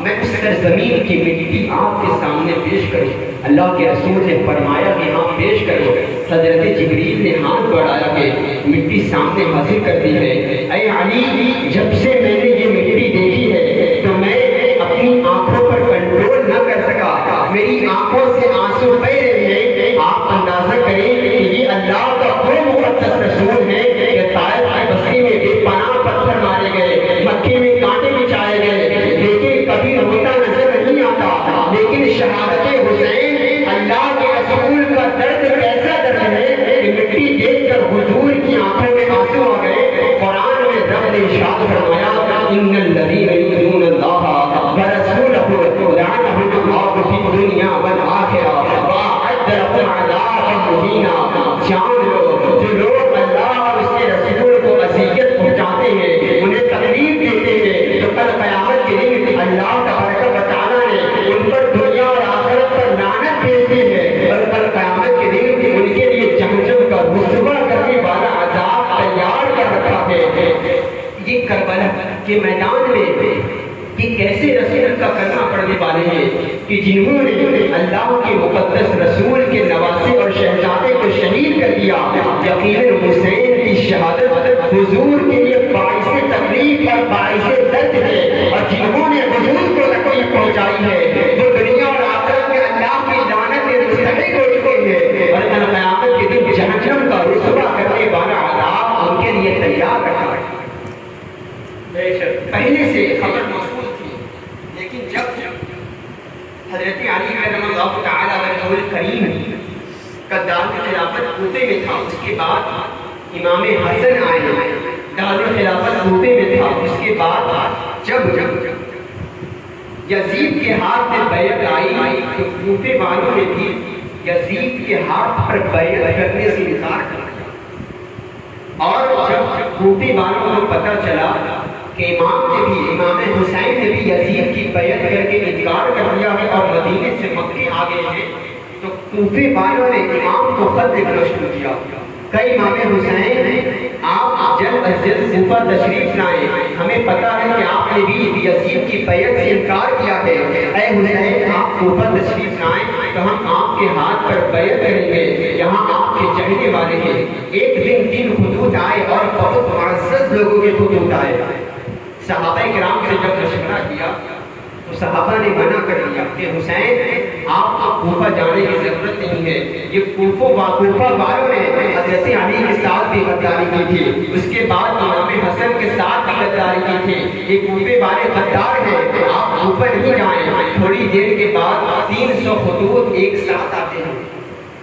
میں اس سرزمین کی مٹی آپ کے سامنے پیش کروں۔ اللہ کے رسول نے فرمایا کہ ہاں پیش کرو۔ حضرت جبریل نے ہاتھ بڑھایا کہ مٹی سامنے حاضر کر دی ہے۔ اے علی جب سے میں نے یہ مٹی دیکھی ہے تو میں اپنی آنکھوں پر کنٹرول نہ کر سکا، میری آنکھوں سے آنسو بہ رہے ہیں۔ آپ اندازہ کریں کہ یہ اللہ کا وہ مقدس رسول ہے کہ طائف کی بستی میں بے پناہ پتھر مارے گئے، مکے میں کانٹے بچھائے گئے، لیکن کبھی روتا نظر نہیں آتا، لیکن شہادت حسین اللہ کے رسول کا درد ایسا درد ہے کہ مٹی دیکھ کر حضور کی آنکھوں میں آنسو آ گئے۔ قرآن میں رب نے ارشاد فرمایا ان الذین یؤمنون اللہ ورسولہ لعنهم اللہ فی الدنیا والآخرہ واعد لهم عذابا مہینا۔ جان لو جو لوگ اللہ اور اس کے رسول کو اذیت پہنچاتے ہیں، انہیں تکلیف دیتے ہیں، تو کل قیامت کے دن اللہ تبارک و تعالیٰ نے ان پر دنیا اور آخرت پر لعنت بھیجی ہے، اور کل قیامت کے دن ان کے لیے جہنم کا رسوا کرنے والا عذاب تیار کر رکھا ہے۔ یہ کربلا کے میدان میں یہ کیسے رسول کا کلمہ پڑھنے والے ہیں کہ جنہوں نے اللہ کے مقدس رسول کے نواسے اور شہزادے کو شہید کر دیا۔ یقیناً حسین کی شہادت حضور کے لیے باعث تکلیف اور باعث درد ہے، اور جنہوں نے حضور کو تکلیف پہنچائی ہے وہ دنیا اور آخرت میں اللہ کی لعنت کے مستحق ہو چکے ہیں، اور کل قیامت کے دن جہنم کا رسوا کرنے والا عذاب ان کے لیے تیار رکھا ہے۔ امین کا دارالخلافت کوفے میں تھا. اس کے بعد امام حسن آئے, دارالخلافت کوفے میں تھا. اس کے بعد جب یزید کے ہاتھ میں بیعت آئی تو کوفے والوں نے بھی یزید کے ہاتھ پر بیعت کرنے سے انکار کر دیا. اور جب کوفے والوں کو پتہ چلا کہ امام حسین نے بھی یزید کی بیعت کر کے انکار کر دیا ہے اور مدینے سے مکے آ گئے ہیں, تو کوفے والوں نے امام کو خط لکھنا شروع کیا کہ امام حسین آپ جلد از جلد کوفہ تشریف لائیں, ہمیں پتہ ہے کہ آپ نے بھی یزید کی بیعت سے انکار کیا ہے. اے حسین آپ کوفہ تشریف لائیں تو ہم آپ کے ہاتھ پر بیعت کریں گے, یہاں آپ کے چہنے والے ہیں. ایک دن 3 خطوط آئے اور بہت معزز لوگوں کے خطوط آئے. صحابہ کرام سے جب مشورہ کیا تو صحابہ نے منع کر دیا کہ حسین آپ کو کوفہ جانے کی ضرورت نہیں ہے. یہ کوفہ والوں نے حضرت علی کے ساتھ بھی غداری کی تھی, اس کے بعد امام حسن کے ساتھ بھی غداری کی تھی. یہ کوفے والے غدار ہیں, آپ کوفہ نہیں جائیں. تھوڑی دیر کے بعد 300 خطوط ایک ساتھ آتے ہیں.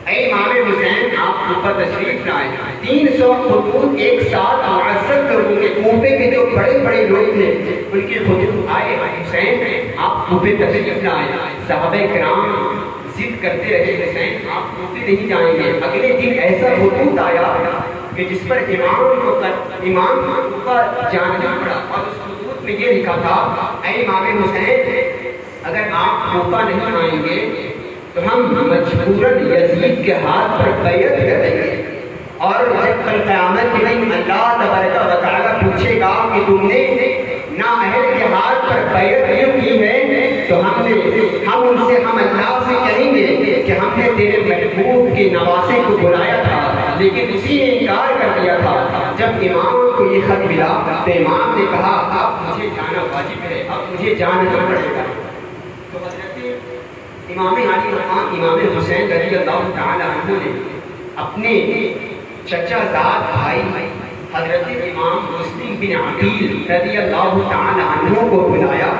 اے امام حسین آپ کوفہ تشریف لائیں. 300 خطوط ایک ساتھ معزز لوگوں کے, کوفے کے جو بڑے بڑے لوگ تھے ان کے خطوط آئے. حسین آپ کوفے تشریف لائیں. صحابہ کرام ضد کرتے رہے, حسین آپ کوفے نہیں جائیں گے. اگلے دن ایسا خطوط آیا کہ جس پر امام کوفہ جانا پڑا اور اس خطوط میں یہ لکھا تھا اے امام حسین اگر آپ کوفہ نہیں آئیں گے تو ہم مجبوراً یزید کے ہاتھ پر بیعت کریں گے, اور جب کل قیامت کے دن اللہ تبارک و تعالیٰ پوچھے گا کہ تم نے نااہل کے ہاتھ پر بیعت کیوں کی ہے, تو ہم اللہ سے کہیں گے کہ ہم نے تیرے محبوب کے نواسے کو بلایا تھا لیکن اسی نے انکار کر دیا تھا. جب امام کو یہ خط ملا تو امام نے کہا اب مجھے جانا واجب ہے, اب مجھے جانا پڑے گا. تو حضرت امام علی مقام امام حسین رضی اللہ تعالی عنہ نے اپنے چچا زاد بھائی حضرت امام مسلم بن عقیل رضی اللہ تعالی عنہ کو بلایا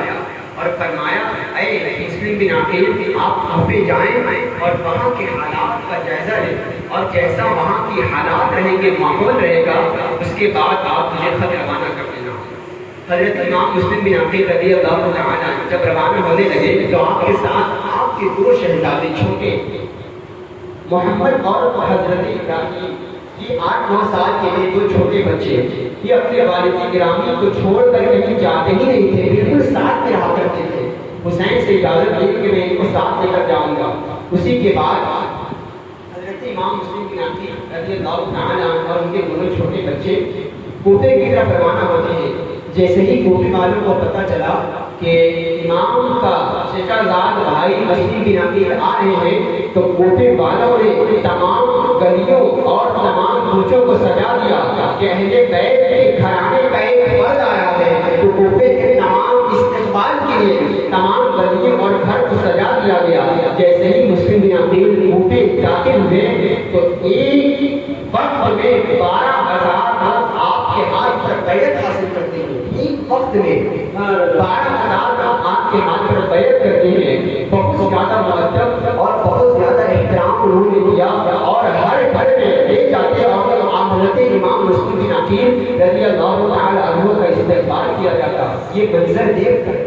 اور فرمایا اے مسلم بن عقیل آپ کوفے جائیں اور وہاں کے حالات کا جائزہ لیں, اور جیسا وہاں کی حالات رہیں گے, ماحول رہے گا, اس کے بعد آپ مجھے خط روانہ کر دینا. حضرت امام مسلم بن عقیل رضی اللہ تعالی عنہ جب روانہ ہونے لگے تو آپ کے ساتھ آپ کے 2 شہزادے چھوٹے محمد اور حضرت ابراہیم, یہ 8-9 سال کے لیے 2 چھوٹے بچے, یہ اپنے والد گرامی کو چھوڑ کر کہیں جاتے ہی نہیں تھے, بالکل ساتھ میں رہا کرتے تھے. حسین سے اجازت لی کہ میں ان کو ساتھ لے کر جاؤں گا. اسی کے بعد حضرت امام مسلم بن عقیل رضی اللہ تعالی عنہ اور ان کے 2 چھوٹے بچے کوفے کی طرف روانہ ہوتے ہیں. جیسے ہی کوفے والوں کو پتہ چلا کہ امام کا چچا زاد بھائی مسلم بن عقیل آ رہے ہیں تو کوفے والوں نے تمام گلیوں اور تمام کوچوں کو سجا دیا کہ اہل بیت کے گھرانے کا ایک فرد آیا ہے, تو کوفے کے تمام استقبال کے لیے تمام گلیوں اور گھر کو سجا دیا گیا. جیسے ہی مسلم بن عقیل کوفے داخل ہوئے تو ایک وقت میں 12,000 لوگ آپ کے ہاتھ پر بیعت حاصل کرتے ہیں. ایک وقت میں 12,000 لوگ آپ کے ہاتھ پر بیعت کرتے ہیں. بہت زیادہ مؤدب اور بہت زیادہ احترام انہوں نے دیا اور ہر گھر میں لے جاتے اور حضرت امام مسلم بن عقیل رضی اللہ تعالی عنہ کا استقبال کیا جاتا. یہ منظر دیکھ کر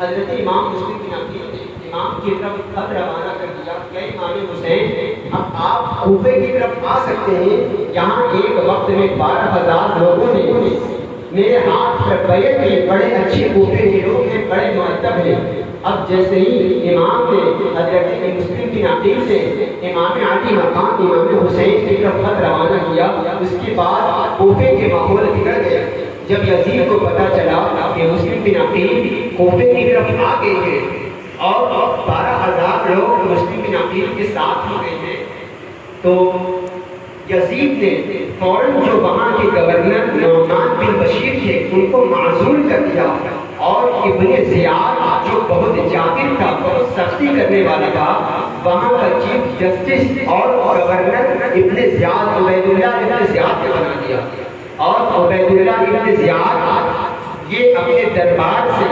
حضرت امام مسلم بن عقیل نے امام کی طرف خط روانہ کر دیا کہ امام حسین اب آپ کوفے کی طرف آ سکتے ہیں. یہاں ایک وقت میں 12,000 لوگوں نے میرے ہاتھ پر بیعت کی, بڑے اچھے کوفے کے لوگ ہیں, بڑے مؤدب ہیں. اب جیسے ہی امام نے حضرت مسلم بن عقیل سے امام علی مقام امام حسین کی طرف خط روانہ کیا, اس کے بعد کوفے کے ماحول بگڑ گیا. جب یزید کو پتہ چلا کہ مسلم بن عقیل کوفے کی طرف آ گئے ہیں اور 12,000 لوگ مسلم بن عقیل کے ساتھ ہو گئے ہیں, تو یزید نے فوراً جو وہاں کے گورنر نعمان بن بشیر تھے ان کو معزول کر دیا, اور ابن زیاد جو بہت جابر تھا, بہت سختی کرنے والا تھا, وہاں کا چیف جسٹس اور گورنر ابن زیاد عبید اللہ ابن زیاد نے بنا دیا. اور عبید اللہ ابن زیاد یہ اپنے دربار سے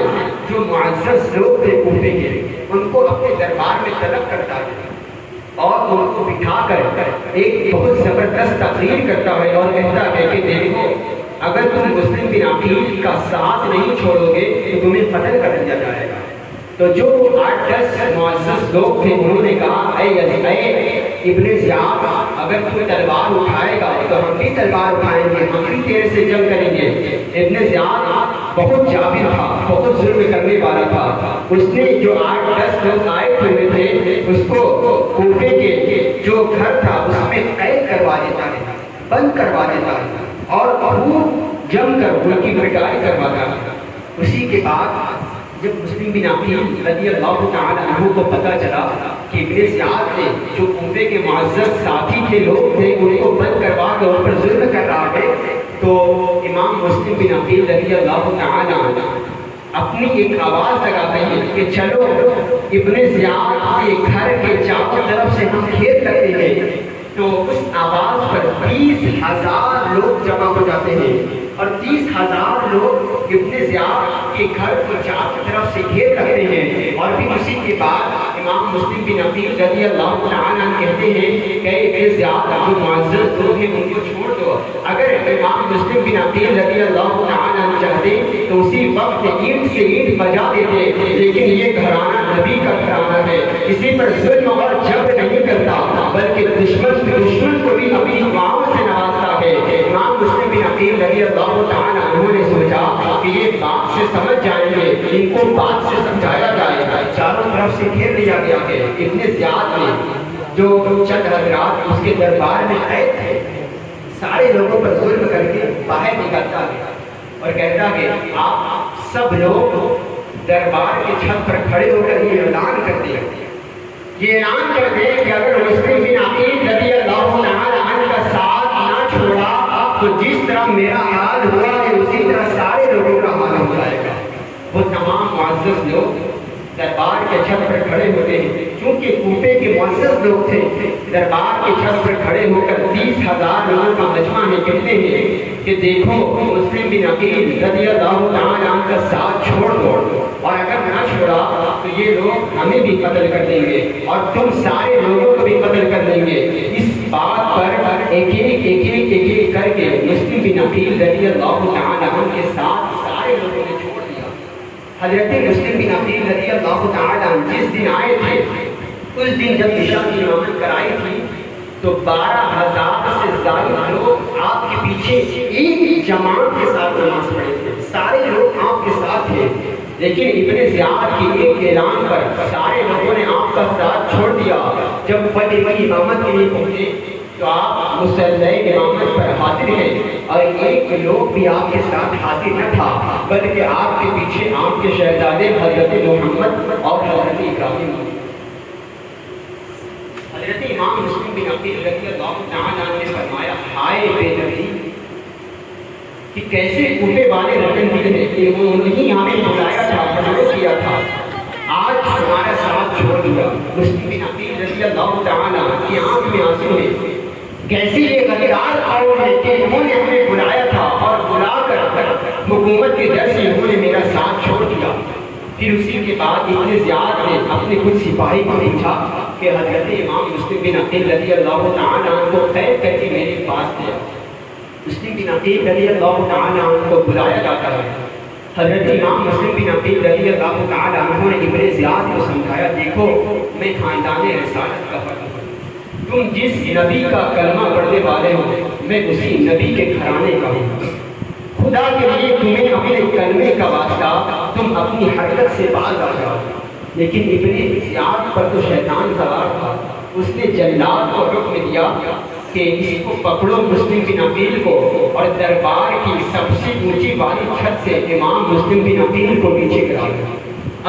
جو معزز لوگ تھے کوفے کے ان کو اپنے دربار میں طلب کرتا ہے اور ان کو بٹھا کر ایک بہت زبردست تقریر کرتا ہے اور کہتا ہے کہ دیکھو اگر تم مسلم بن عقیل کا ساتھ نہیں چھوڑو گے تو تمہیں قتل کر دیا جائے گا۔ تو جو 8-10 معزز لوگ تھے انہوں نے کہا اے ابن زیاد اگر تو تلوار اٹھائے گا تو ہم بھی تلوار اٹھائیں گے، ہم بھی تیرے سے جنگ کریں گے۔ ابن زیاد بہت جابر تھا، بہت ظلم کرنے والا تھا۔ اس نے جو 8-10 لوگ آئے ہوئے تھے اس کو کوفے کے جو گھر تھا اس میں قید کروا دیتا ہے، بند کروا دیتا ہے اور خوب جم کر ان کی پٹائی کرواتا ہے۔ اسی کے بعد جب مسلم بن عقیل رضی اللہ تعالی عنہ کو پتہ چلا کہ ابن زیاد نے جو کوفے کے معزز ساتھی تھے لوگ تھے ان کو بند کروا کے ان پر ظلم کر رہا ہے، تو امام مسلم بن عقیل رضی اللہ تعالی عنہ اپنی ایک آواز لگاتے ہیں کہ چلو ابن زیاد کے گھر کے چاروں طرف سے ہم گھیر کرتے ہیں۔ تو اس آواز پر 30,000 لوگ جمع ہو جاتے ہیں اور 30,000 لوگ ابن زیاد کے گھر کو چاروں طرف سے گھیر کرتے ہیں۔ اور پھر اسی کے بعد امام مسلم بن عقیل رضی اللہ تعالیٰ عنہ کہتے ہیں کہ ابن زیاد جو معزز لوگ ہیں ان کو چھوڑ دو۔ اگر امام مسلم بن عقیل رضی اللہ تعالیٰ عنہ چاہتے تو اسی وقت اینٹ سے اینٹ بجا دیتے، لیکن یہ گھرانہ نبی کا گھرانہ ہے، کسی پر ظلم اور جبر نہیں کرتا بلکہ دشمن کو بھی اپنی دعاؤں سے نوازتا ہے۔ امام مسلم بن عقیل رضی اللہ تعالیٰ عنہ نے سوچا کہ یہ بات سے سمجھ جائیں گے، ان کو بات سے سمجھایا جائے گا، چاروں طرف سے گھیر لیا گیا ہے۔ ابن زیاد نے جو چند حضرات اس کے دربار میں قید تھے سارے لوگوں پر ظلم کر کے باہر نکلتا ہے اور کہتا ہے آپ سب لوگ دربار کے چھت پر کھڑے ہو کر یہ اعلان کر دیا، یہ اعلان کر دے کہ اگر مسلم بن عقیل رضی اللہ تعالی عنہ کا ساتھ نہ چھوڑا تو جس طرح میرا حال ہوا ہے اسی طرح سارے لوگوں کا حال ہو جائے گا۔ وہ تمام معزز لوگ دربار کے چھت پر کھڑے ہوتے ہیں، چونکہ کوفے کے معزز لوگ تھے، دربار کے چھت پر کھڑے ہو کر 30,000 لوگوں کا مجمع ہے، کہتے ہیں کہ دیکھو مسلم بن عقیل رضی اللہ تعالیٰ عنہ کا ساتھ چھوڑ دو، اور اگر نہ چھوڑا تو یہ لوگ ہمیں بھی قتل کر دیں گے اور تم سارے لوگوں کو بھی قتل کر دیں گے۔ اس بات پر ایک ایک کر کے مسلم بن عقیل رضی اللہ تعالیٰ عنہ کے ساتھ سارے لوگوں نے چھوڑ دیا۔ حضرت مسلم بن عقیل رضی اللہ تعالیٰ عنہ جس دن آئے تھے اس دن جب عشاء کی امامت کرائی تھی تو 12,000 سے زائد لوگ آپ کے پیچھے ایک جماعت کے ساتھ نماز پڑھے تھے، سارے لوگ آپ کے ساتھ تھے، لیکن ابن زیاد کے ایک اعلان پر سارے لوگوں نے آپ کا ساتھ چھوڑ دیا۔ جب فتح کی امامت کے لیے پہنچے تو آپ مصلی امامت پر حاضر ہیں اور ایک لوگ بھی آپ کے ساتھ حاضر نہ تھا بلکہ آپ کے پیچھے آپ کے شہزادے حضرت محمد اور حضرت ابراہیم۔ حضرت امام مسلم بن عقیل رضی اللہ تعالیٰ عنہ نے فرمایا ہائے بے نبی کہ کیسے کوفے والے رکن دل ہیں کہ انہوں نے ہمیں بلایا تھا، بلایا کیا تھا، آج ہمارا ساتھ چھوڑ دیا۔ مسلم بن عقیل رضی اللہ تعالیٰ عنہ کی آنکھ میں آنسو ہے، کیسی یہ غدار قوم ہے کہ انہوں نے ہمیں بلایا تھا اور بلا کر حکومت کے ڈر سے انہوں نے میرا ساتھ چھوڑ دیا۔ پھر اسی کے بعد ابن زیاد نے اپنے کچھ سپاہی کو پوچھا کہ حضرت امام مسلم بن عقیل رضی اللہ تعالیٰ عنہ کو قید کر کے میرے پاس دیا۔ مسلم بن عقیل رضی اللہ تعالیٰ عنہ کو بلایا جاتا ہے۔ حضرت امام مسلم بن عقیل رضی اللہ تعالیٰ عنہ نے ابن زیاد کو سمجھایا دیکھو میں خاندان رسالت کا فرد ہوں، تم جس نبی کا کلمہ پڑھنے والے ہو میں اسی نبی کے گھرانے کا ہوں، خدا کے لیے تمہیں اپنے کلمے کا واسطہ تم اپنی حرکت سے باز آ جاؤ۔ لیکن ابن زیاد پر تو شیطان سوار تھا، اس نے جلاد کو حکم دیا کہ اس کو پکڑو مسلم بن عقیل کو اور دربار کی سب سے اونچی والی چھت سے امام مسلم بن عقیل کو نیچے گرا دیا۔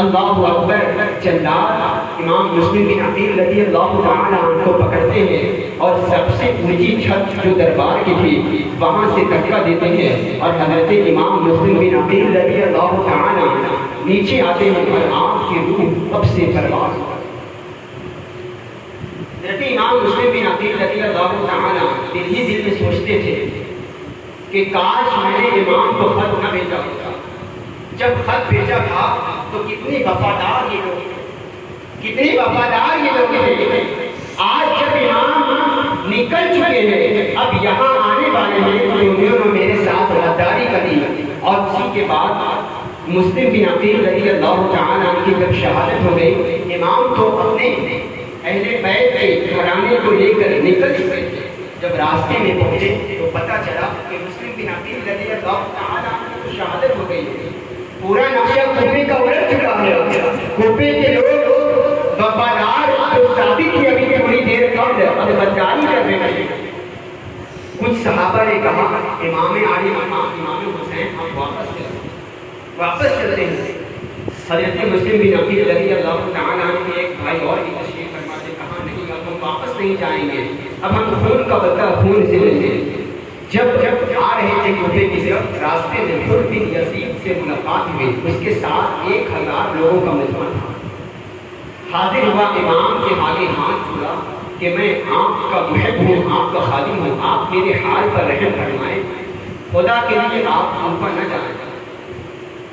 اللہ اکبر۔ جلاد امام مسلم بن عقیل رضی اللہ تعالیٰ عنہ کو پکڑتے ہیں اور سب سے اونچی چھت جو دربار کی تھی وہاں سے دھکا دیتے ہیں اور حضرت امام مسلم بن عقیل رضی اللہ تعالیٰ عنہ نیچے آتے ہیں اور آپ کی روح اب سے پرواز ہوتی ہے۔ حضرت امام مسلم بن عقیل رضی اللہ تعالیٰ دل ہی دل میں سوچتے تھے کہ کاش میں نے امام کو خط نہ بھیجا ہوتا، جب خط بھیجا تھا تو کتنے وفادار یہ لوگ تھے، کتنے وفادار یہ لوگ تھے، آج اسی کے بعد مسلم بن عقیل رضی اللہ تعالیٰ عنہ کی جب شہادت ہو گئی، امام تو اپنے اہل بیت کے گھرانے کو لے کر نکل چکے تھے۔ جب راستے میں پہنچے تو پتہ چلا کہ مسلم بن عقیل رضی اللہ تعالیٰ عنہ کی شہادت ہو گئی۔ پورا نقشہ کوفے کا الٹ چکا ہے۔ کوفے کے لوگ وفادار تو ثابت ہی ابھی تھوڑی دیر قبل اب بدکاری کر رہے ہیں۔ کچھ صحابہ نے کہا امام علی مقام امام حسین ہم واپس چلتے ہیں۔ حضرت مسلم بن عقیل رضی اللہ تعالیٰ عنہ کے ایک بھائی اور بھی تشریف فرما سے کہا نہیں اب ہم واپس نہیں جائیں گے، اب ہم خون کا بدلہ خون سے لیں گے۔ جب آ رہے تھے کوفے کی طرف، راستے میں حر بن یزید سے ملاقات ہوئی، اس کے ساتھ 1000 لوگوں کا مجمع تھا۔ حاضر ہوا، امام کے آگے ہاتھ جوڑا کہ میں آپ کا محب ہوں، آپ کا خادم ہوں، آپ میرے حال پر رحم فرمائیں، خدا کے لیے آپ ہم پر نہ جائیں۔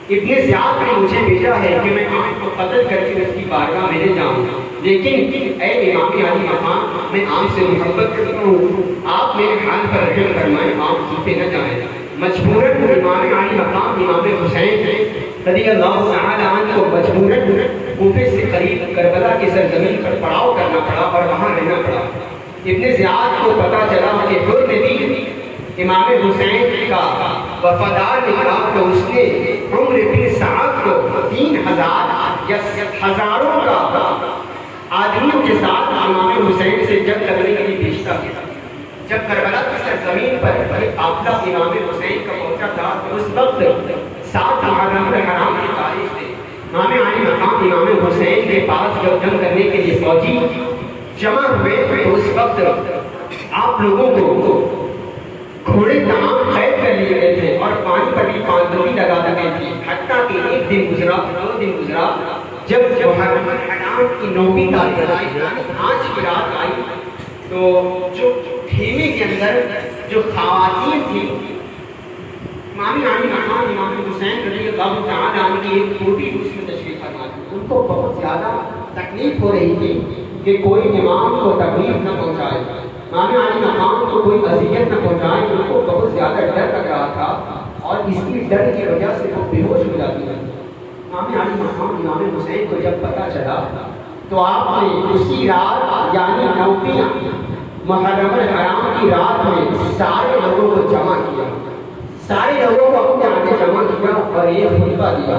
ابن زیاد نے مجھے بھیجا ہے کہ میں آپ کو قتل کر کے اس کی بارگاہ میں لے جاؤں، لیکن اے امام علی مقام میں آپ سے محبت کرتا ہوں، آپ میرے حال پر رحم فرمائیں، آپ ہم پہ نہ جائیں۔ مجبوراً امام علی مقام امام حسین رضی اللہ تعالیٰ عنہ کو مجبوراً کوفے سے قریب کربلا کی سرزمین پر پڑاؤ کرنا پڑا اور وہاں رہنا پڑا۔ ابن زیاد کو پتا چلا کہ حر نبی امام حسین کا وفادار نکلا تو اس نے عمر بن سعد کو 3000 یا ہزاروں کا آدمیوں کے ساتھ امام حسین سے جنگ کرنے کے لیے بھیجتا کیا۔ جب کربلا کی سرزمین پر قافلہ امام حسین کا پہنچا تھا تو اس وقت 7 محرم الحرام کی تاریخ تھی۔ امام علی مقام امام حسین کے پاس جب جنگ کرنے کے لیے فوجی جمع ہوئے تو اس وقت آپ لوگوں کو گھوڑے تمام قید کر لیے گئے تھے اور پانی پر بھی پابندی لگا دی گئی تھی، حتیٰ کہ ایک دن گزرا، 2 دن گزرا، جب محرم الحرام کی 9ویں تاریخ آئی، آج کی رات آئی، تو جو خیمے کے اندر جو خواتین تھیں، امام علی مقام امام حسین رضی اللہ تعالیٰ عنہ کی ایک چھوٹی اس میں تشریف فرما تھی، ان کو بہت زیادہ تکلیف ہو رہی تھی کہ کوئی امام کو تکلیف نہ پہنچائے، امام علی مقام کو کوئی اذیت نہ پہنچائے، ان کو بہت زیادہ ڈر لگ رہا تھا اور اس کی ڈر کی وجہ سے وہ بے ہوش ہو جاتی ہے۔ امام علی مقام امام حسین کو جب پتہ چلا تو آپ نے اسی رات یعنی 9 محرم الحرام کی رات میں سارے لوگوں کو جمع کیا، سارے لوگوں کو اپنے آگے جمع کیا اور یہ خطبہ دیا،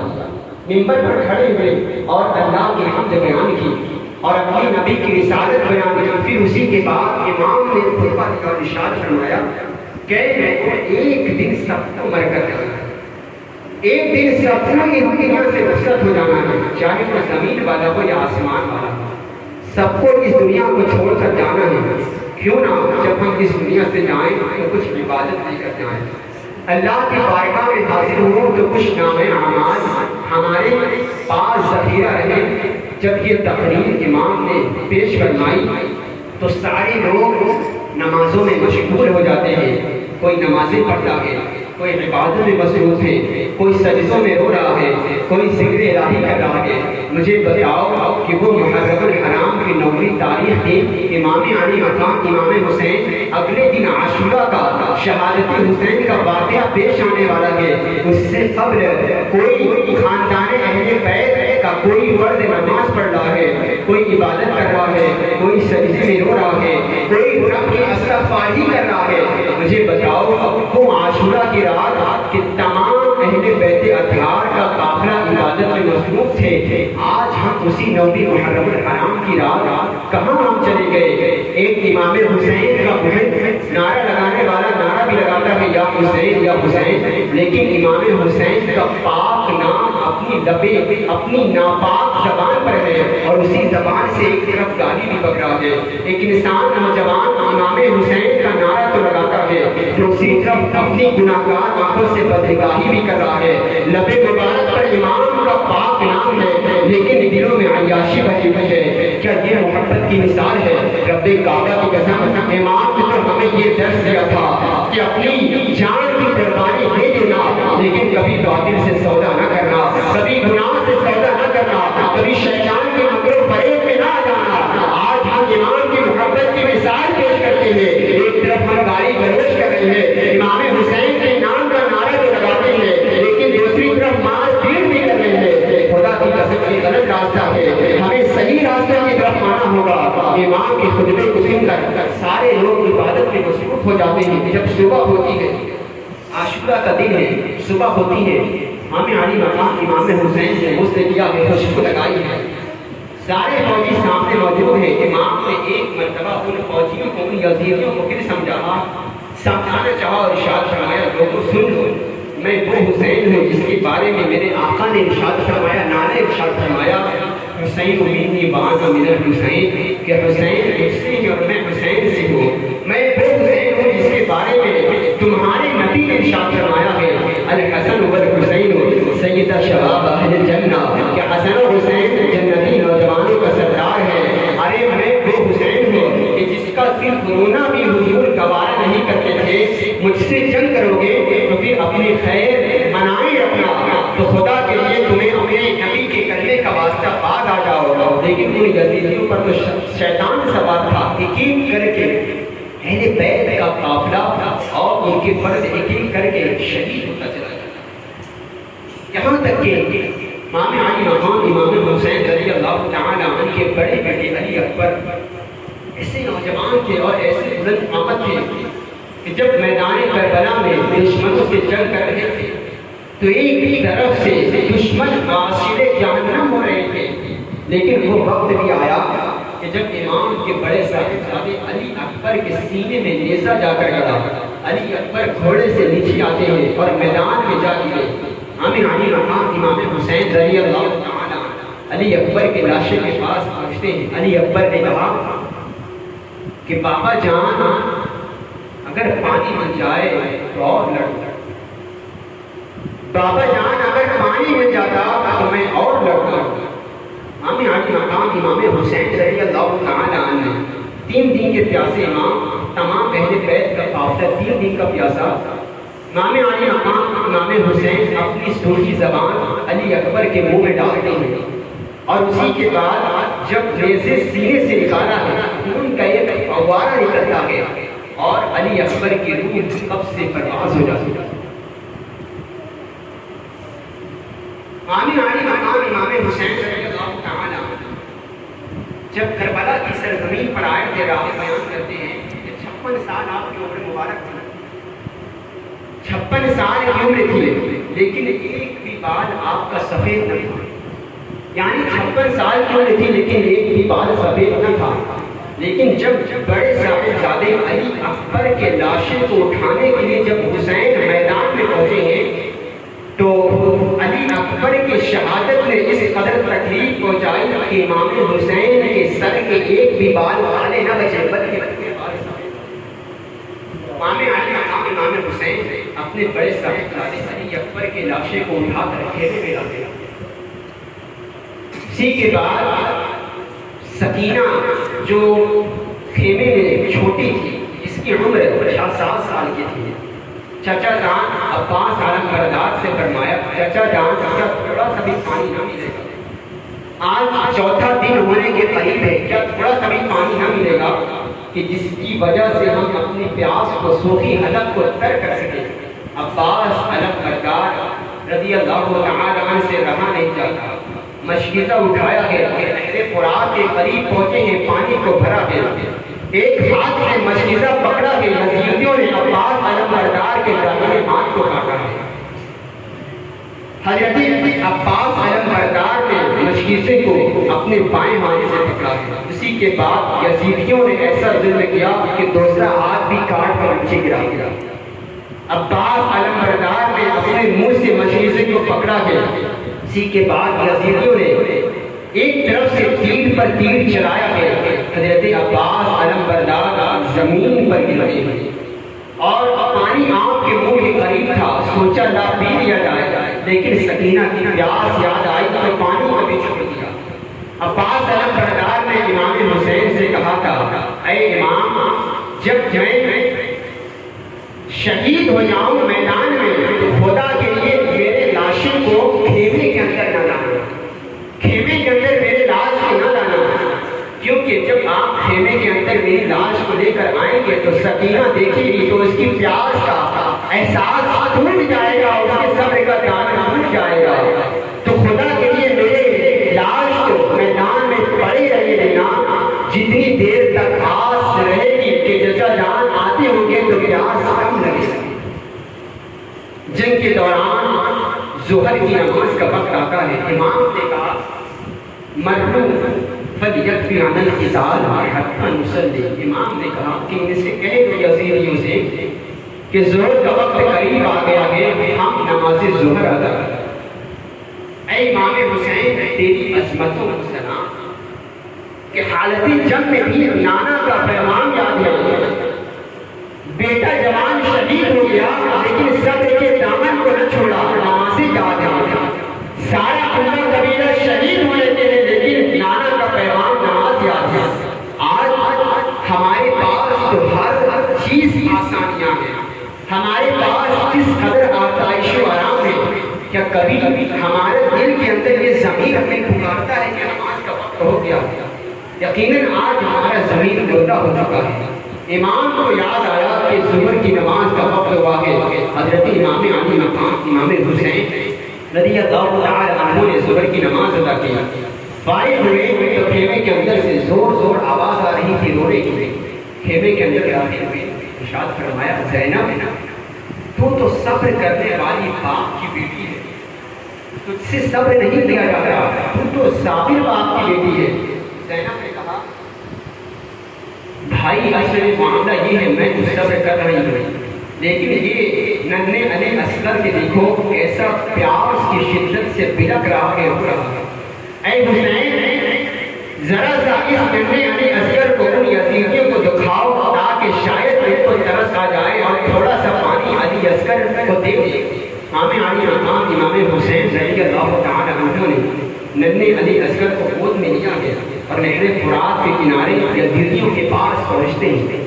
منبر پر کھڑے ہوئے اور اللہ کی حمد بیان کی اور اپنی نبی کی رسالت بیان کی۔ پھر اسی کے بعد امام نے خطبہ دیا اور ارشاد فرمایا کہ میں ایک دن سب کو مر کر جانا ہے، ایک دن سب کو اس دنیا سے رخصت ہو جانا ہے، چاہے وہ زمین والا ہو یا آسمان والا، سب کو اس دنیا کو چھوڑ کر جانا ہے۔ کیوں نہ جب ہم اس دنیا سے جائیں تو کچھ عبادت بھی کر جائیں، اللہ کی بارگاہ میں حاضر ہوں تو کچھ نام اعمال ہمارے پاس ذخیرہ رہے۔ جب یہ تقریر امام نے پیش فرمائی تو سارے لوگ نمازوں میں مشغول ہو جاتے ہیں، کوئی نمازیں پڑھتا ہے، کوئی عبادت میں مصروف ہے، کوئی سجدوں میں رو رہا ہے، کوئی ذکر الہی کر رہا ہے۔ مجھے بتاؤ کہ وہ محرم الحرام کی 9ویں تاریخ تھی، امام علی مقام امام حسین اگلے دن عاشورہ کا شہادت حسین کا واقعہ پیش آنے والا ہے، اس سے قبل کوئی خاندان اہل بیت کا کوئی فرض نماز پڑھ رہا ہے، کوئی عبادت کر رہا ہے، کوئی سجدے میں رو رہا ہے، کوئی رب کی استغفار کر رہا ہے۔ مجھے بتاؤ وہ عاشورہ کی رات کہ تمام اہل بیت اطہار کا قافلہ عبادت میں مصروف تھے، آج ہم اسی 9ویں محرم الحرام کی رات کہاں ہم چلے گئے؟ ایک امام حسین کا محب نعرہ لگانے والا نعرہ بھی لگاتا ہے یا حسین یا حسین، لیکن امام حسین کا پاک نام اپنی لبیں اپنی ناپاک زبان پر ہے اور اسی زبان سے ایک طرف گالی بھی پکڑا ہے۔ ایک انسان نوجوان امام حسین کا نعرہ تو لگاتا ہے، دوسری طرف اپنی گناہگار آنکھوں سے بدنگاہی بھی کر رہا ہے۔ لب مبارک پر امام کا پاک نام ہے لیکن دلوں میں عیاشی بھری ہوئی ہے۔ کیا یہ محبت کی مثال ہے؟ رب کعبہ کی قسم، امام نے تو ہمیں یہ درس دیا تھا کہ اپنی جان کی قربانی دے دینا لیکن کبھی باطل سے سودا نہ کرنا، کبھی گناہ سے سودا نہ کرنا، کبھی شیطان کے مکر و فریب میں نہ جانا۔ آج ہم امام کی محبت کی مثال پیش کرتے ہیں، ایک طرف ہم گالی گلوچ کر رہے ہیں، امام حسین کے نام کا نعرہ تو لگاتے ہیں لیکن امام کے خطبے کو سن کر سارے لوگ عبادت میں مصروف ہو جاتے ہیں. جب صبح ہوتی ہے، عاشورہ کا دن ہے، صبح ہوتی ہے، امام علی مقام امام حسین نے اس نے کیا کہ خوشبو لگائی ہے. سارے فوجی سامنے موجود ہیں. امام نے ایک مرتبہ ان فوجیوں کو، ان یزیدیوں کو پھر سمجھانا چاہا اور ارشاد فرمایا لوگوں سن لو، میں وہ حسین ہوں جس کے بارے میں میرے آقا نے ارشاد فرمایا، نانا ارشاد فرمایا حسین منی بعض من الحسین، کہ حسین مجھ سے ہے اور میں حسین سے ہوں. میں وہ حسین ہوں جس کے بارے میں تمہارے نبی نے ارشاد فرمایا ہے الحسن والحسین سیدہ شباب اہل الجنہ، کہ حسن و حسین جنتی نوجوانوں کا سردار ہے. ارے میں وہ حسین ہوں کہ جس کا صرف رونا بھی حضور گوارا نہیں کرتے تھے. مجھ سے جنگ کرو گے تو پھر اپنی خیر منائے رکھنا، تو خدا کے لیے تمہیں اپنے نبی کے کلمے کا واسطہ باز آ جاؤ. لیکن ان یزیدیوں پر تو شیطان سوار تھا. ایک ایک کر کے اہل بیت کا قافلہ اور ان کے فرد ایک ایک کر کے شہید ہوتا چلا جاتا. یہاں تک کہ امام علی مقام امام حسین رضی اللہ تعالی عنہ کے بڑے بیٹے علی اکبر ایسے نوجوان تھے اور ایسے بلند قامت تھے کہ جب میدان کربلا میں دشمنوں سے جنگ کر رہے تھے تو ایک طرف سے دشمن معاشرے جہنم ہو رہے تھے. لیکن وہ وقت بھی آیا کہ جب امام کے بڑے صاحبزادے علی اکبر کے سینے میں نیزہ جا کر گیا. علی اکبر گھوڑے سے نیچے آتے ہیں اور میدان میں جا گئے. امام علی مقام امام حسین رضی اللہ تعالی علی اکبر کے لاشے کے پاس پہنچتے ہیں. علی اکبر نے کہا کہ بابا جان اگر پانی مل جائے تو اور لڑ. بابا جان اگر پانی مل جاتا تو میں اور لڑتا. امام علی مقام امام حسین رضی اللہ تعالی عنہ 3 دن کے پیاسے امام، تمام اہل بیت کا قافلہ 3 دن کا پیاسا. امام علی مقام امام حسین اپنی سوچی زبان علی اکبر کے منہ میں ڈالتے ہیں اور اسی کے بعد جب نیزے سینے سے نکالا ہے خون کا ایک فوارہ نکلتا ہے اور علی اکبر کی روح قبض سے پرواز ہو جاتی ہے. امام علی مقام امام حسین رضی اللہ تعالی عنہ جب کربلا کی سرزمین پر آئے تھے راہ بیان کرتے ہیں کہ 56 سال آپ کی عمر مبارک تھی. 56 سال کی عمر تھی لیکن ایک بھی بال آپ کا سفید نہ تھا. یعنی 56 سال کی عمر تھی لیکن ایک بھی بال سفید نہ تھا. لیکن جب بڑے صاحبزادے علی اکبر کے لاشیں کو اٹھانے کے لیے جب حسین میدان میں پہنچے ہیں تو علی اکبر کی شہادت نے اس قدر تکلیف پہنچائی کہ امام حسین کے سر کے ایک بھی بال کالے نہ بچے بلکہ بال سفید. امام علی مقام امام حسین اپنے بڑے صاحبزادے علی اکبر کے لاشیں کو اٹھا کر خیمے میں لاتے ہیں. اسی کے بعد سکینہ جو خیمے میں چھوٹی تھی، اس کی عمر 7 سال کی تھی، چچا جان عباس عالم بردار سے فرمایا چچا جان کیا تھوڑا سا بھی پانی نہ ملے گا؟ آج 4تھا دن ہونے کے قریب ہے، کیا تھوڑا سا بھی پانی نہ ملے گا کہ جس کی وجہ سے ہم اپنی پیاس کو، سوکھی حلق کو تر کر سکیں؟ عباس علم بردار رضی اللہ تعالی عنہ سے رہا نہیں جاتا. مشکیزہ اٹھایا گیا کہ نہر فرات کے قریب پہنچے ہیں، پانی کو بھرا گیا. ایک ہاتھ سے مشکیزہ پکڑا کہ یزیدیوں نے عباس علم بردار کے دائیں ہاتھ کو کاٹا ہے. حضرت عباس علم بردار نے مشکیزے کو اپنے بائیں ہاتھ سے پکڑا ہے. اسی کے بعد یزیدیوں نے ایسا ظلم کیا کہ دوسرا ہاتھ بھی کاٹ کر نیچے گرا دیا. عباس علم بردار نے اپنے منہ سے مشکیزے کو پکڑا ہے. اسی کے بعد یزیدیوں نے ایک طرف سے تیر پر تیر چلایا ہے. حضرت عباس علم بردار زمین پر گر گئے اور پانی آپ کے منہ کے قریب تھا. سوچا لا پی لیا جائے لیکن سکینہ کی پیاس یاد آئی تو پانی کو بھی چھوڑ دیا. عباس علم بردار نے امام حسین سے کہا تھا اے امام جب میں شہید ہو جاؤں میدان میں تو خدا کے لیے میرے لاشوں کو خیمے کے اندر نہ لانا، خیمے کے اندر میرے لاش کو نہ لانا، کیونکہ جب آپ خیمے کے اندر میری لاش کو لے کر آئیں گے تو سکینہ دیکھے گی تو اس کی پیاس کا احساس ٹوٹ جائے گا، اس کے صبر کا دامن ٹوٹ جائے گا. تو خدا کے لیے میرے لاش کو میدان میں پڑے رہے دینا. جتنی اتنی دیر تک آس رہے گی کہ چچا جان آتے ہوں گے تو پیاس کم لگے گا۔ جنگ کے دوران ظہر کی نماز کا وقت آتا ہے، امام نے کہا مرلو فلیکفی عن القتال حتی نصلی، امام نے کہا کہ ان سے کہے دو یزیدیوں سے کہ ظہر کا وقت قریب آ گیا ہے، ہم نماز ظہر ادا کریں۔ اے امام حسین تیری عظمتوں کو سلام کہ حالت جنگ میں بھی نانا کا پیغام یاد ہے، بیٹا جوان شہید ہو گیا لیکن صبر کے دامن کو نہ چھوڑا، نمازیں یاد ہے، سارا پورا قبیلہ شہید ہوئے تھے لیکن نانا کا پیغام نماز یاد ہے۔ آج ہمارے پاس تو ہر چیز آسانیاں ہیں، ہمارے پاس کس قدر آسائش و آرام ہے، کیا کبھی ہمارے دل کے اندر یہ ضمیر ہمیں پکارتا ہے کہ نماز کا وقت ہو گیا؟ یقیناً آج ہمارا ضمیر مردہ ہو چکا ہے۔ امام کو یاد آیا کہ ظہر کی نماز کا وقت ہوا ہے، حضرت امام علی مقام امام حسین رضی اللہ تعالی عنہ نے ظہر کی نماز ادا کی، فارغ ہوئے تو خیمے کے اندر سے زور زور آواز آ رہی تھی رونے کی، خیمے کے اندر داخل ہوئے، ارشاد فرمایا زینب تو صبر کرنے والی باپ کی بیٹی ہے، تجھ سے صبر نہیں کیا جا رہا، تو صابر باپ کی بیٹی ہے۔ زینب نے کہا بھائی اصل معاملہ یہ ہے میں تو صبر کر رہی ہوں، لیکن یہ ننھے علی اصغر کے دیکھو کیسا پیاس کی شدت سے بلک رہا ہے، رو رہا ہے۔ اے حسین ذرا سا اس ننھے علی اصغر کو ان یزیدیوں کو دکھاؤ تاکہ شاید ان کو ترس آ جائے اور تھوڑا سا پانی علی اصغر کو دے دے۔ امام علی مقام امام حسین رضی اللہ تعالی عنہ نے ننھے علی اصغر کو گود میں لیا گیا اور نہر فرات کے کنارے یزیدیوں کے پاس پہنچتے ہیں،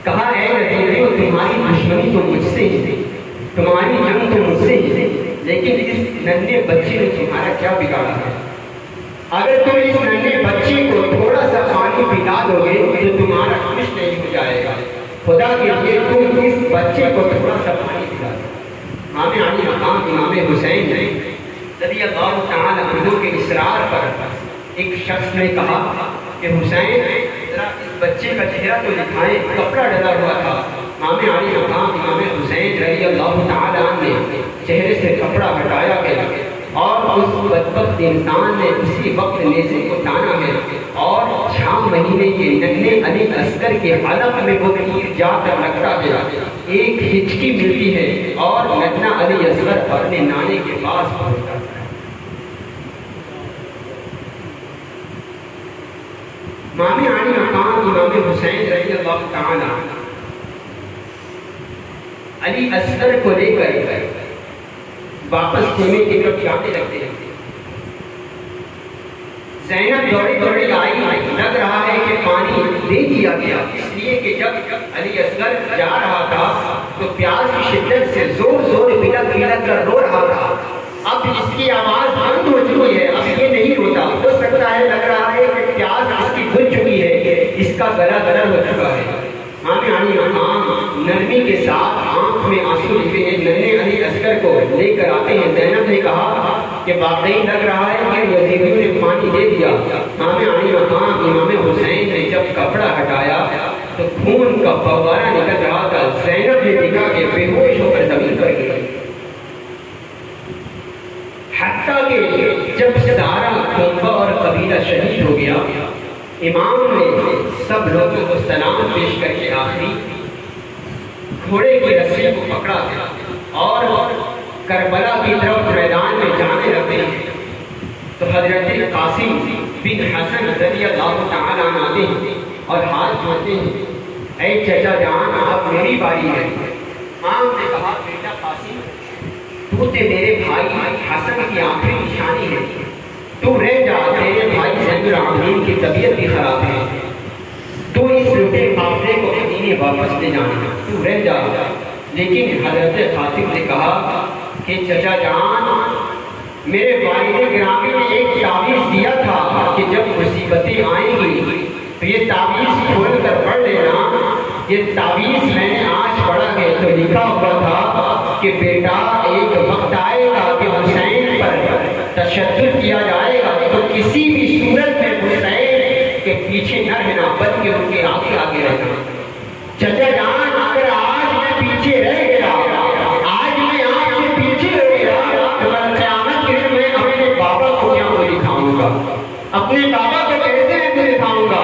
کہا اے یزیدیوں تمہاری دشمنی تو مجھ سے ہے، تمہاری جنگ تو مجھ سے ہے، لیکن اس ننھے بچے نے تمہارا کیا بگاڑا ہے؟ اگر تم اس ننھے بچے کو تھوڑا سا پانی پلا دو گے تو تمہارا کچھ نہیں ہو جائے گا، خدا کے لیے تم اس بچے کو تھوڑا سا پانی پلا دو۔ امام علی مقام امام حسین رضی اللہ تعالی عنہ کے اصرار پر ایک شخص نے کہا کہ حسین ذرا اس بچے کا چہرہ تو دکھائیں، کپڑا ڈلا ہوا تھا۔ امام علی مقام امام حسین رضی اللہ تعالی عنہ نے چہرے سے کپڑا ہٹایا گیا اور اس بدبخت انسان نے اسی وقت نیزے کو تانا ہے اور 6 مہینے کے ننھے علی اصغر کے حلق میں وہ تیر جا کر لگتا گیا، ایک ہچکی ملتی ہے اور ننھا علی اصغر اپنے نانے کے پاس پہنچتا ہے۔ امام علی مقام امام حسین رضی اللہ تعالی عنہ علی اصغر کو لے کر واپس خیمے کی طرف جانے لگتے ہیں۔ زینب دوڑی دوڑی آئی، لگ رہا ہے کہ پانی دے دیا گیا، اس لیے کہ جب علی اصغر جا رہا تھا تو پیاس کی شدت سے زور زور بلک بلک کر رو رہا تھا، اب اس کی آواز بند ہو چکی ہے، اب یہ نہیں روتا، ہو سکتا ہے لگ رہا ہے کہ پیاس اس کی بھول چکی ہے، اس کا گلا گرم ہو چکا ہے۔ امام علی مقام نرمی کے ساتھ آنکھ میں آنسو لکھتے ہیں، ننھے علی اصغر کو لے کر آتے ہیں۔ زینب نے کہا کہ واقعی لگ رہا ہے کہ یزیدیوں نے پانی دے دیا۔ امام علی مقام امام حسین نے جب کپڑا ہٹایا تو خون کا فوارہ نکل رہا تھا، زینب نے دیکھا کہ بے ہوش ہو کر زمین پر گر گئی، حتیٰ کہ جب سارا کنبہ اور قبیلہ شہید ہو گیا، امام نے سب لوگوں کو سلام پیش کر کے آخری گھوڑے کی رسی کو پکڑا اور کربلا کی طرف میدان میں جانے لگے تو حضرت قاسم بن حسن رضی اللہ تعالیٰ عنہ آتے ہیں اور ہاتھ جوڑتے ہیں، اے چچا جان اب میری باری ہے۔ امام نے کہا بیٹا قاسم تو تے میرے بھائی حسن کی آخری نشانی ہے، تو رہ جا، تیرے بھائی زین العابدین کی طبیعت بھی خراب ہے، تو اس لوٹے قافلے کو مدینے واپس لے جانا، تو رہ جا۔ لیکن حضرت قاسم نے کہا کہ چچا جان میرے والد گرامی نے ایک تعویذ دیا تھا کہ جب مصیبتیں آئیں گی تو یہ تعویذ کھول کر پڑھ لینا، یہ تعویذ میں نے آج پڑھا ہے تو لکھا ہوا تھا کہ بیٹا ایک وقت آئے گا کہ حسین پر تشدد کیا جائے گا، تو کسی بھی صورت میں حسین کے پیچھے نہ رہنا بلکہ ان کے آگے آگے رہنا۔ چچا جان اگر آج میں پیچھے رہ گیا، آج میں آپ سے پیچھے رہ گیا، تو کل قیامت کے دن میں اپنے بابا کو کیا کو دکھاؤں گا، اپنے بابا کو کیسے میں دکھاؤں گا؟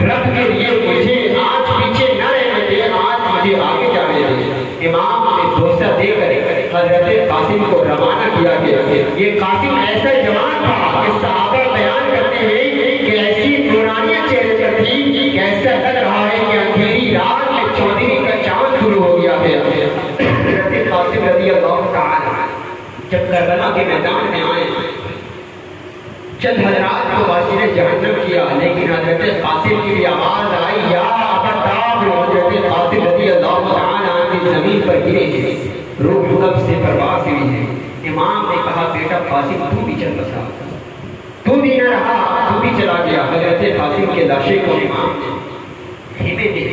رب کے لیے مجھے آج پیچھے نہ رہنے دے، آج مجھے آگے جانے دے۔ امام نے بھروسہ دے کر حضرت قاسم کو روانہ کیا گیا۔ یہ قاسم ایسا جوان تھا کہ صحابہ بیان کرتے ہیں کہ ایسی نورانیت چہرے پر تھی کہ ایسا لگ رہا ہے کہ اندھیری رات میں چودھری کا چاند شروع ہو گیا ہے۔ حضرت قاسم رضی اللہ تعالی جب کربلا کے میدان میں آئے، چند حضرات کو واسطے جہنم کیا، لیکن حضرت قاسم کی بھی آواز آئی، یا ابتاب، حضرت قاسم رضی اللہ تعالی عنہ زمین پر گرے ہیں، روح قبض سے پرواز ہوئی ہے۔ امام نے کہا بیٹا قاسم تو بھی چل بسا، تو بھی نہ رہا، تو بھی چلا گیا۔ حضرت قاسم کے لاشے کو امام نے خیمے میں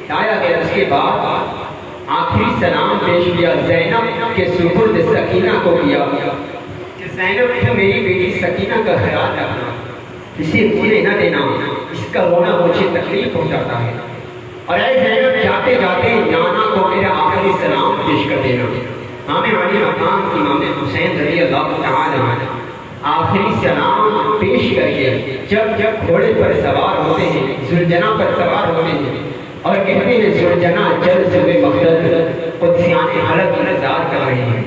لایا گیا۔ اس کے بعد آخری سلام پیش کیا، زینب کے سپرد سکینہ کو کیا کہ زینب تو میری بیٹی سکینہ کا خیال رکھنا، اسے رونے نہ دینا، اس کا رونا مجھے تکلیف پہنچاتا ہے، اور اے زینب جاتے جاتے نانا کو میرا آخری سلام پیش کر دینا۔ امام علی مقام امام حسین رضی اللہ تعالی عنہ آخری سلام پیش کر کے جب گھوڑے پر سوار ہوتے ہیں، زلجنا پر سوار ہوتے ہیں اور کہتے ہیں زلجنا جل سوئے مقدس قدسیان حلق انتظار کر رہے ہیں،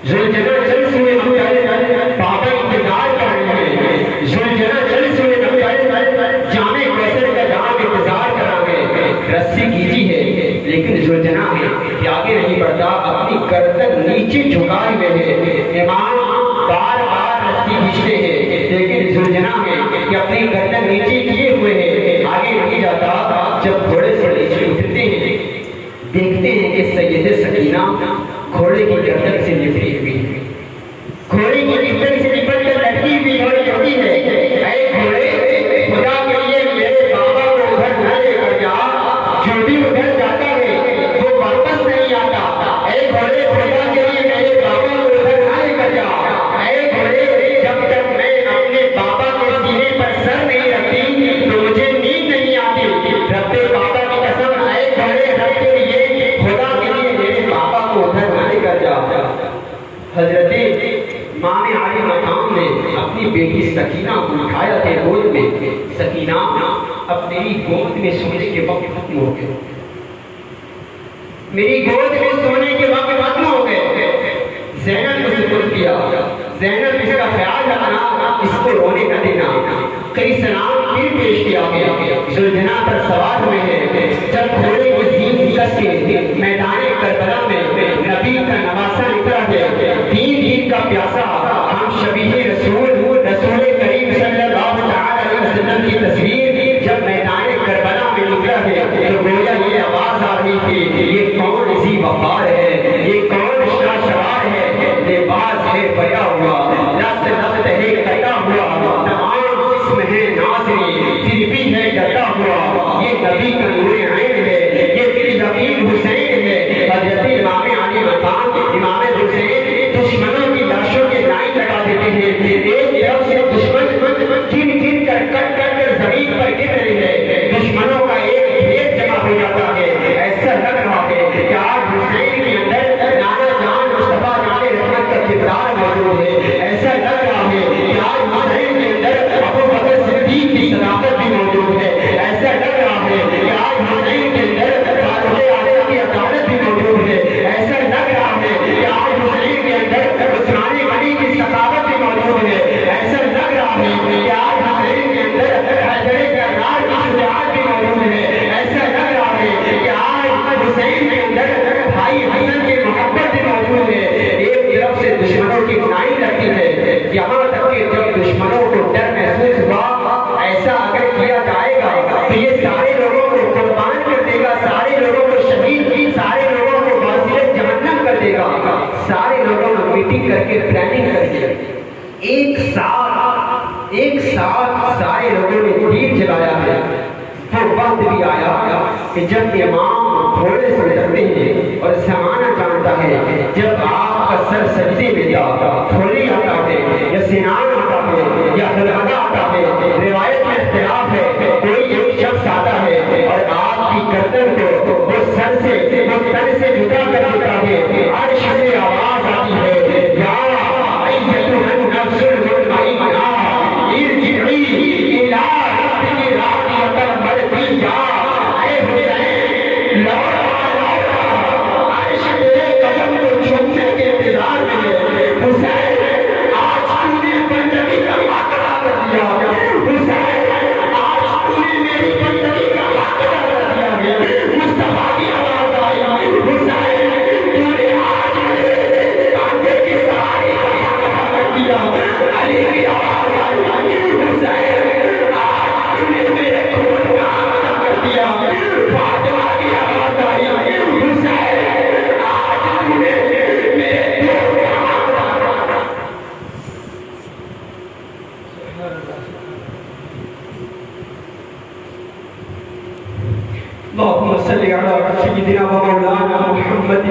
زلجنا جل سوئے بابا انتظار کر رہے ہیں، زلجنا جل سوئے جامع کوثر کا جام انتظار کر رہے ہیں۔ رسی کیجی ہے لیکن زلجنا ہے کہ آگے نہیں بڑھتا، اپنی گردن نیچے جھکائے ہوئے ہے۔ امام بار بار رسی کھینچتے ہیں لیکن زلجنا ہے کہ اپنی گردن نیچے کیے ہوئے ہے، آگے نہیں جاتا۔ جب گھوڑے سے نیچے اترتے ہیں دیکھتے ہیں کہ سید سکینہ گھوڑے کی گردن سے لپٹی ہوئی ہے، گھوڑے کی گردن سے لپٹ کر لٹکی ہوئی اور کہتی ہے، اے گھوڑے خدا کے لیے میرے بابا کو ادھر نہ لے کر جا، جو بھی ادھر جاتا ہے وہ واپس نہیں آتا۔ اے گھوڑے خدا کے لیے میرے بابا کو ادھر نہ لے کر جا، اے گھوڑے جب تک میں اپنے بابا کے سینے پر سر نہیں رکھتی تو مجھے نیند نہیں آتی۔ رب بابا کی قسم، اے گھوڑے رب کے لیے خدا کے لیے میرے بابا کو ادھر نہ لے کر جا۔ حضرت امام علی مقام نے اپنی بیٹی سکینہ کو اٹھایا تھے گود میں، سکینہ اب میری گود میں سونے کے وقت ختم ہو گئے، میری گود میں سونے کے وقت ختم ہو گئے۔ زینب کو سپرد کیا، زینب اس کا خیال رکھنا، اس کو رونے نہ دینا۔ کئی سلام پھر پیش کیا گیا، زلجنا پر سوار ہوئے ہیں۔ جب گھوڑے کی زین کس کے میدان کربلا میں نبی کا نواسا نکلا ہے، دین کا پیاسا، ہم شبیہ رسول کریم صلی اللہ علیہ وسلم کی تصویر جب میدان کربلا میں نکلا ہے تو گویا یہ آواز آ رہی تھی، یہ کون ذی وقار ہے، یہ کون شاہ سوار ہے، لباس ہے پیا ہوا، لفظ لفظ ہے کٹا ہوا، تمام اسم ہے ناصری، پھر بھی ہے ڈٹا ہوا، یہ نبی کا نور عین ہے، یہ پھر یقین حسین ہے۔ حضرت امام علی مقام امام حسین دشمنوں کی لاشوں کے لائن لگا دیتے ہیں، ایک طرف سے دشمن گر گر کر کٹ کٹ کر زمین پر گر رہے ہیں، دشمنوں کا ایک ڈھیر جمع ہو جاتا ہے۔ ایسا لگ رہا ہے کہ آج حسین کے اندر نانا جان مصطفیٰ جان رحمت کا کردار موجود ہے، ایسا لگ رہا ہے کہ آج حسین کے اندر ابو بکر صدیق کی صداقت بھی موجود ہے، ایسا لگ رہا ہے کہ آج حسین کے اندر فاروق اعظم کی عدالت بھی موجود ہے، ایسا لگ رہا ہے کہ آج حسین کے اندر عثمان غنی کی ثقافت بھی موجود ہے، ایسا لگ رہا ہے کہ آج حسین کے اندر حیدر کرار کی شجاعت بھی موجود ہے، ایسا لگ رہا ہے کہ آج حسین کے اندر بھائی حسن کی محبت بھی موجود ہے۔ ایک طرف سے دشمنوں کی لائن لگتی ہے، یہاں تک کہ جب دشمنوں کو ڈر محسوس ہوا ایسا اگر کیا جائے گا تو یہ سارے لوگوں کو قربان کر دے گا، سارے لوگوں کو شہید کی، سارے لوگوں کو واصل جہنم کر دے گا، سارے لوگوں کو میٹنگ کر کے پلاننگ کر کے ایک ساتھ سارے لوگوں نے تیر چلایا ہے۔ وہ وقت بھی آیا کہ جب امام گھوڑے سے اترتے ہیں اور زمانہ جان ہوتا ہے جب آپ کا سر سجدے میں تھا، تھوڑی آتا ہے یا سنان آتا ہے یا دلہگا آتا ہے، روایت میں اختلاف ہے، کوئی ایک شخص آتا ہے اور آپ کی گردن کو وہ سر سے وہ تن سے جدا کر دیتا ہے، عرش سے آواز آتی ہے یا ایتھا النفس المطمئنہ ارجعی الی ربک راضیۃ مرضیہ، اے حسین لوٹا عرش تیرے قدم کو چومنے کے انتظار میں ہے، حسین آج تو نے بندگی کا حق ادا کر دیا، حسین آج تو نے میری بندگی کا حق ادا کر دیا ہے، مصطفیٰ کی آواز آئی، حسین تو نے آج میرے کاندھے کی سواری کا حق ادا کر دیا، علی کی آواز آئی، حسین آج تو نے میرے خون کا حق ادا کر دیا، فاطمہ کی آواز آئی، حسین آج تو نے میرے دل کا حق ادا کر دیا۔ اللهم صل على سيدنا ومولانا محمد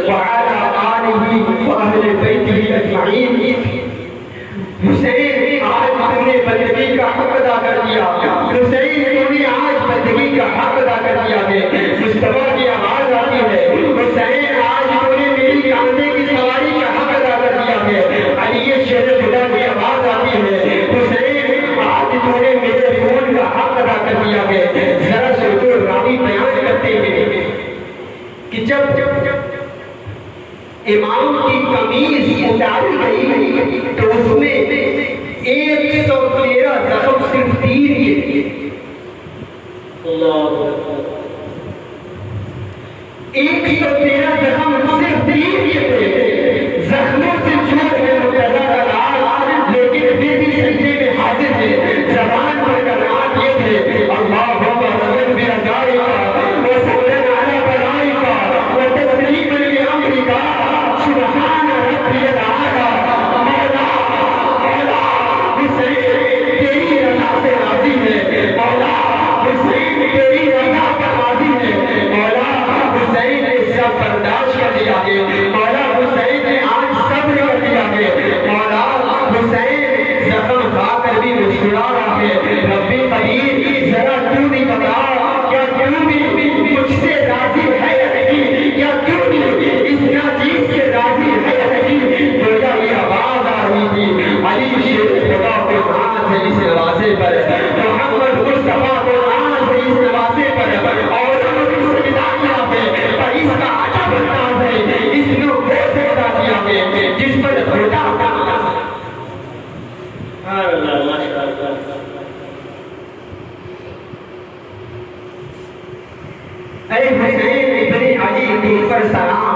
وعلى آله وأهل بيته أجمعين۔ حسین آج تم نے بندگی کا حق ادا کر دیا، حسین تم نے آج بندگی کا حق ادا کر دیا ہے، مصطفیٰ کی آواز آتی ہے، حسین آج تم نے میری کاندھے کی سواری کا حق ادا کر دیا ہے، علی شیر خدا کی آواز آتی ہے، حسین آج تم نے میرے خون کا حق ادا کر دیا ہے۔ ذرا سوچو، راوی بیان کرتے ہیں کہ جب امام کی قمیض اتاری گئی تو اس میں 113 زخم صرف تیر کے تھے، 113 زخم صرف تیر کے تھے، زخموں سے چھوٹ ہے مرتضیٰ کا لال، لیکن پھر بھی سجدے میں حاضر ہے، زبان پر کلمات یہ تھے، اللہم رضن برضائک وسلم علی بلائک وتسلیم لامرک، سبحان ربی الاعلی، مولا مولا حسین تیری رضا سے راضی ہے، مولا حسین تیری رضا کا راضی ہے، مولا حسین نے سب برداشت کر لیا ہے، مولا حسین نے آج صبر کر لیا ہے، مولا حسین زخم کھا کر بھی مسکرا رہا ہے، ربی قریب ذرا تو بھی بتا کیا تو بھی مجھ سے راضی ہے یا نہیں، کیا تو بھی اس ناچیز سے راضی ہے یا نہیں، گویا یہ آواز آ رہی تھی، علی شیر خدا کو ناز ہے اس نوازے پر، محمد مصطفیٰ کو ناز ہے اس نوازے پر، اور سجدانیہ پہ پر اس کا عجب انداز ہے، اس نے وہ سجدہ کیا ہے جس پر خدا کا ناز ہے۔ اللہ ماشاءاللہ۔ اے حسین ابن علی تم پر سلام،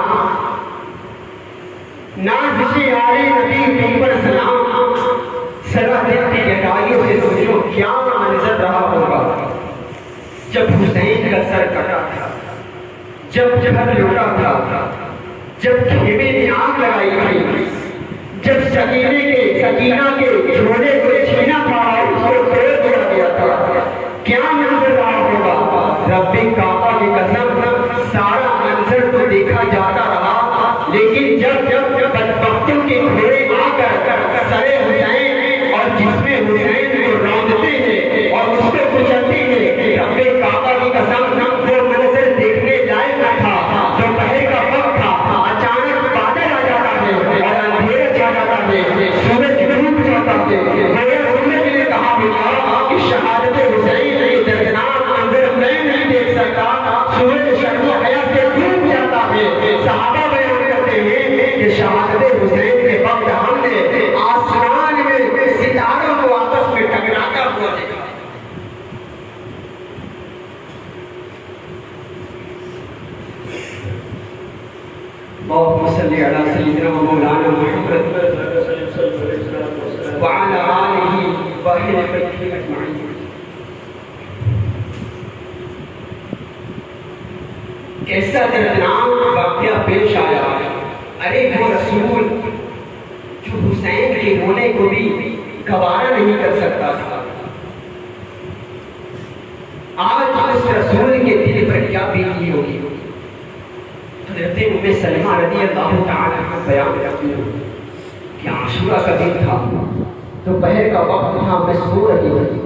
نازش علی نبی تم پر سلام، سرحد کی گہرائیوں سے سوچو کیا منظر رہا ہوگا جب حسین کا سر کٹا تھا، جب جہر لوٹا تھا، جب خیمے میں آگ لگائی تھی، جب سکینہ کے جھولے کو چھینا تھا اور اس کو توڑ دیا گیا تھا، کیا منظر رہا ہوگا؟ رب کعبہ کی قسم سارا منظر تو دیکھا جاتا رہا، لیکن جب بدبختوں کے گھوڑے آ کر سرے حسین اور جسم حسین کو روندتے ہیں اور اس کو کچلتے ہیں، رب کعبہ کی قسم وہ منظر دیکھنے لائق نہ تھا۔ دوپہر کا وقت تھا، اچانک بادل آ جاتا ہے اور اندھیرا چھا جاتا ہے، سورج ڈوب جاتا ہے، میرے سورج نے کہا کہ شہادت حسین یہ دردناک منظر میں نہیں دیکھ سکتا، سورج شرم و حیا سے ڈوب جاتا ہے۔ صحابہ بیان کرتے ہیں کہ شہادت حسین کے وقت ہم نے آسمان میں ستاروں کو آپس میں ٹکراتا ہوا دیکھا۔ اللهم صل على سيدنا ومولانا محمد وعلى آله وأهل بيته أجمعين۔ کیسا دردناک واقعہ پیش آیا، ارے وہ رسول جو حسین کے ہونے کو بھی گوارا نہیں کر سکتا تھا، آج اس رسول کے دل پر کیا بیتی ہوگی۔ حضرت حضرت ام سلمہ رضی اللہ تعالی عنہ بیان کرتی ہیں کہ عاشورہ کا دن تھا، دوپہر کا وقت تھا، میں سو رہی تھی،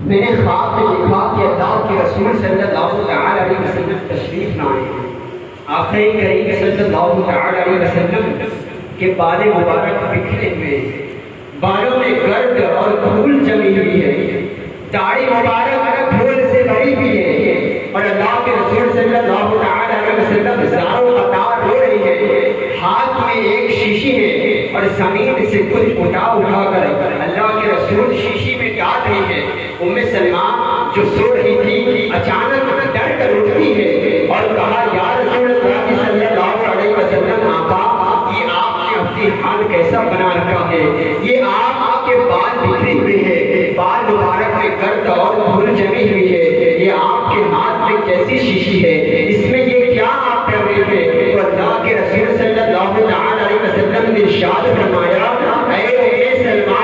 میں نے خواب میں دیکھا کہ اللہ کے رسول صلی اللہ تعالی علیہ وسلم تشریف لائے ہیں۔ آقا کریم صلی اللہ تعالی علیہ وسلم کے بال مبارک بکھرے ہوئے، بالوں میں گرد اور دھول جمی ہوئی ہے، داڑھی مبارک دھول سے بھری ہوئی ہے، اور اللہ کے رسول صلی اللہ تعالی علیہ وسلم زاروں قطار رو رہی ہے، ہاتھ میں ایک شیشی ہے اور زمین سے کچھ اٹھا کر اللہ کے رسول شیشی میں ڈال رہی ہے۔ ام سلمہ جو سو رہی تھی اچانک ڈر کر اٹھتی ہے اور کہا یا رسول اللہ صلی اللہ علیہ وسلم، آقا یہ آپ نے اپنی حال کیسا بنا رکھا ہے، یہ آپ کے بال بکھرے ہوئے ہیں، بال مبارک میں گرد اور دھول جمی ہوئی ہے، یہ آپ کے ہاتھ میں کیسی شیشی ہے، اس میں یہ کیا آپ کر رہے تھے؟ تو اللہ کے رسول صلی اللہ علیہ وسلم نے ارشاد فرمایا، اے سلمہ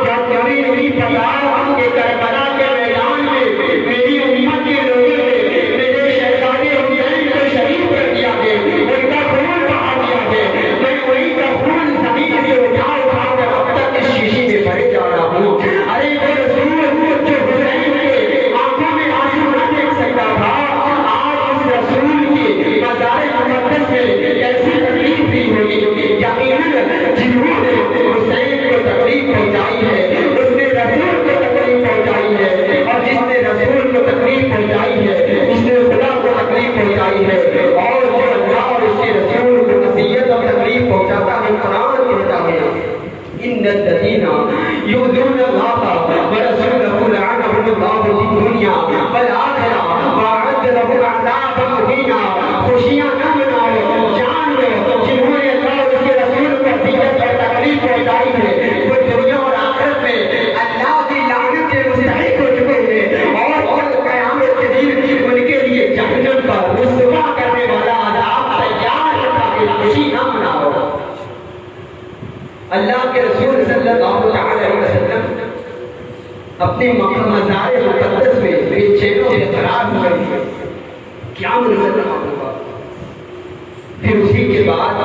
کیا تمہیں نہیں پتا کہ کربلا کے میدان میں میری امت کے لوگوں نے میرے شہزادے حسین کو شہید کر دیا ہے، ان کا خون بہا دیا ہے، میں وہی کا خون زمین سے اٹھا کر اب تک اس شیشی میں بھرے جا رہا ہوں۔ ارے وہ رسول جو حسین کے آنکھوں میں آنسو نہ دیکھ سکتا تھا، آج اس رسول کی مزار مقدس میں کیسی تکلیف بھی ہوگی۔ یقیناً جنہوں نے حسین کو تکلیف پہنچائی ہے اس نے رسول کو تکلیف پہنچائی ہے، اور جس نے رسول کو تکلیف پہنچائی ہے اس نے خدا کو تکلیف پہنچائی ہے، اور جو اللہ اور اس کے رسول کو نصیحت اور تکلیف پہنچاتا ہے قرآن کہتا ہے ان الذین یؤذون اللہ ورسولہ لعنهم اللہ فی الدنیا والآخرہ وأعد لهم عذابا مہینا۔ خوشیاں نہ مناؤ، جان لو جنہوں نے اللہ اور اس کے رسول کو نصیحت اور تکلیف پہنچائی ہے وہ دنیا اور آخرت میں اللہ کی لعنت کے مستحق ہو چکے ہیں، اور قیامت کے دن ان کے لیے جہنم کا رسوا کرنے والا عذاب تیار رکھا ہے۔ خوشی نہ مناؤ۔ اللہ کے رسول صلی اللہ تعالی علیہ وسلم اپنے مزار مقدس میں بے چینوں سے قرار ہو گئے، کیا منظر رہا ہوگا۔ پھر اسی کے بعد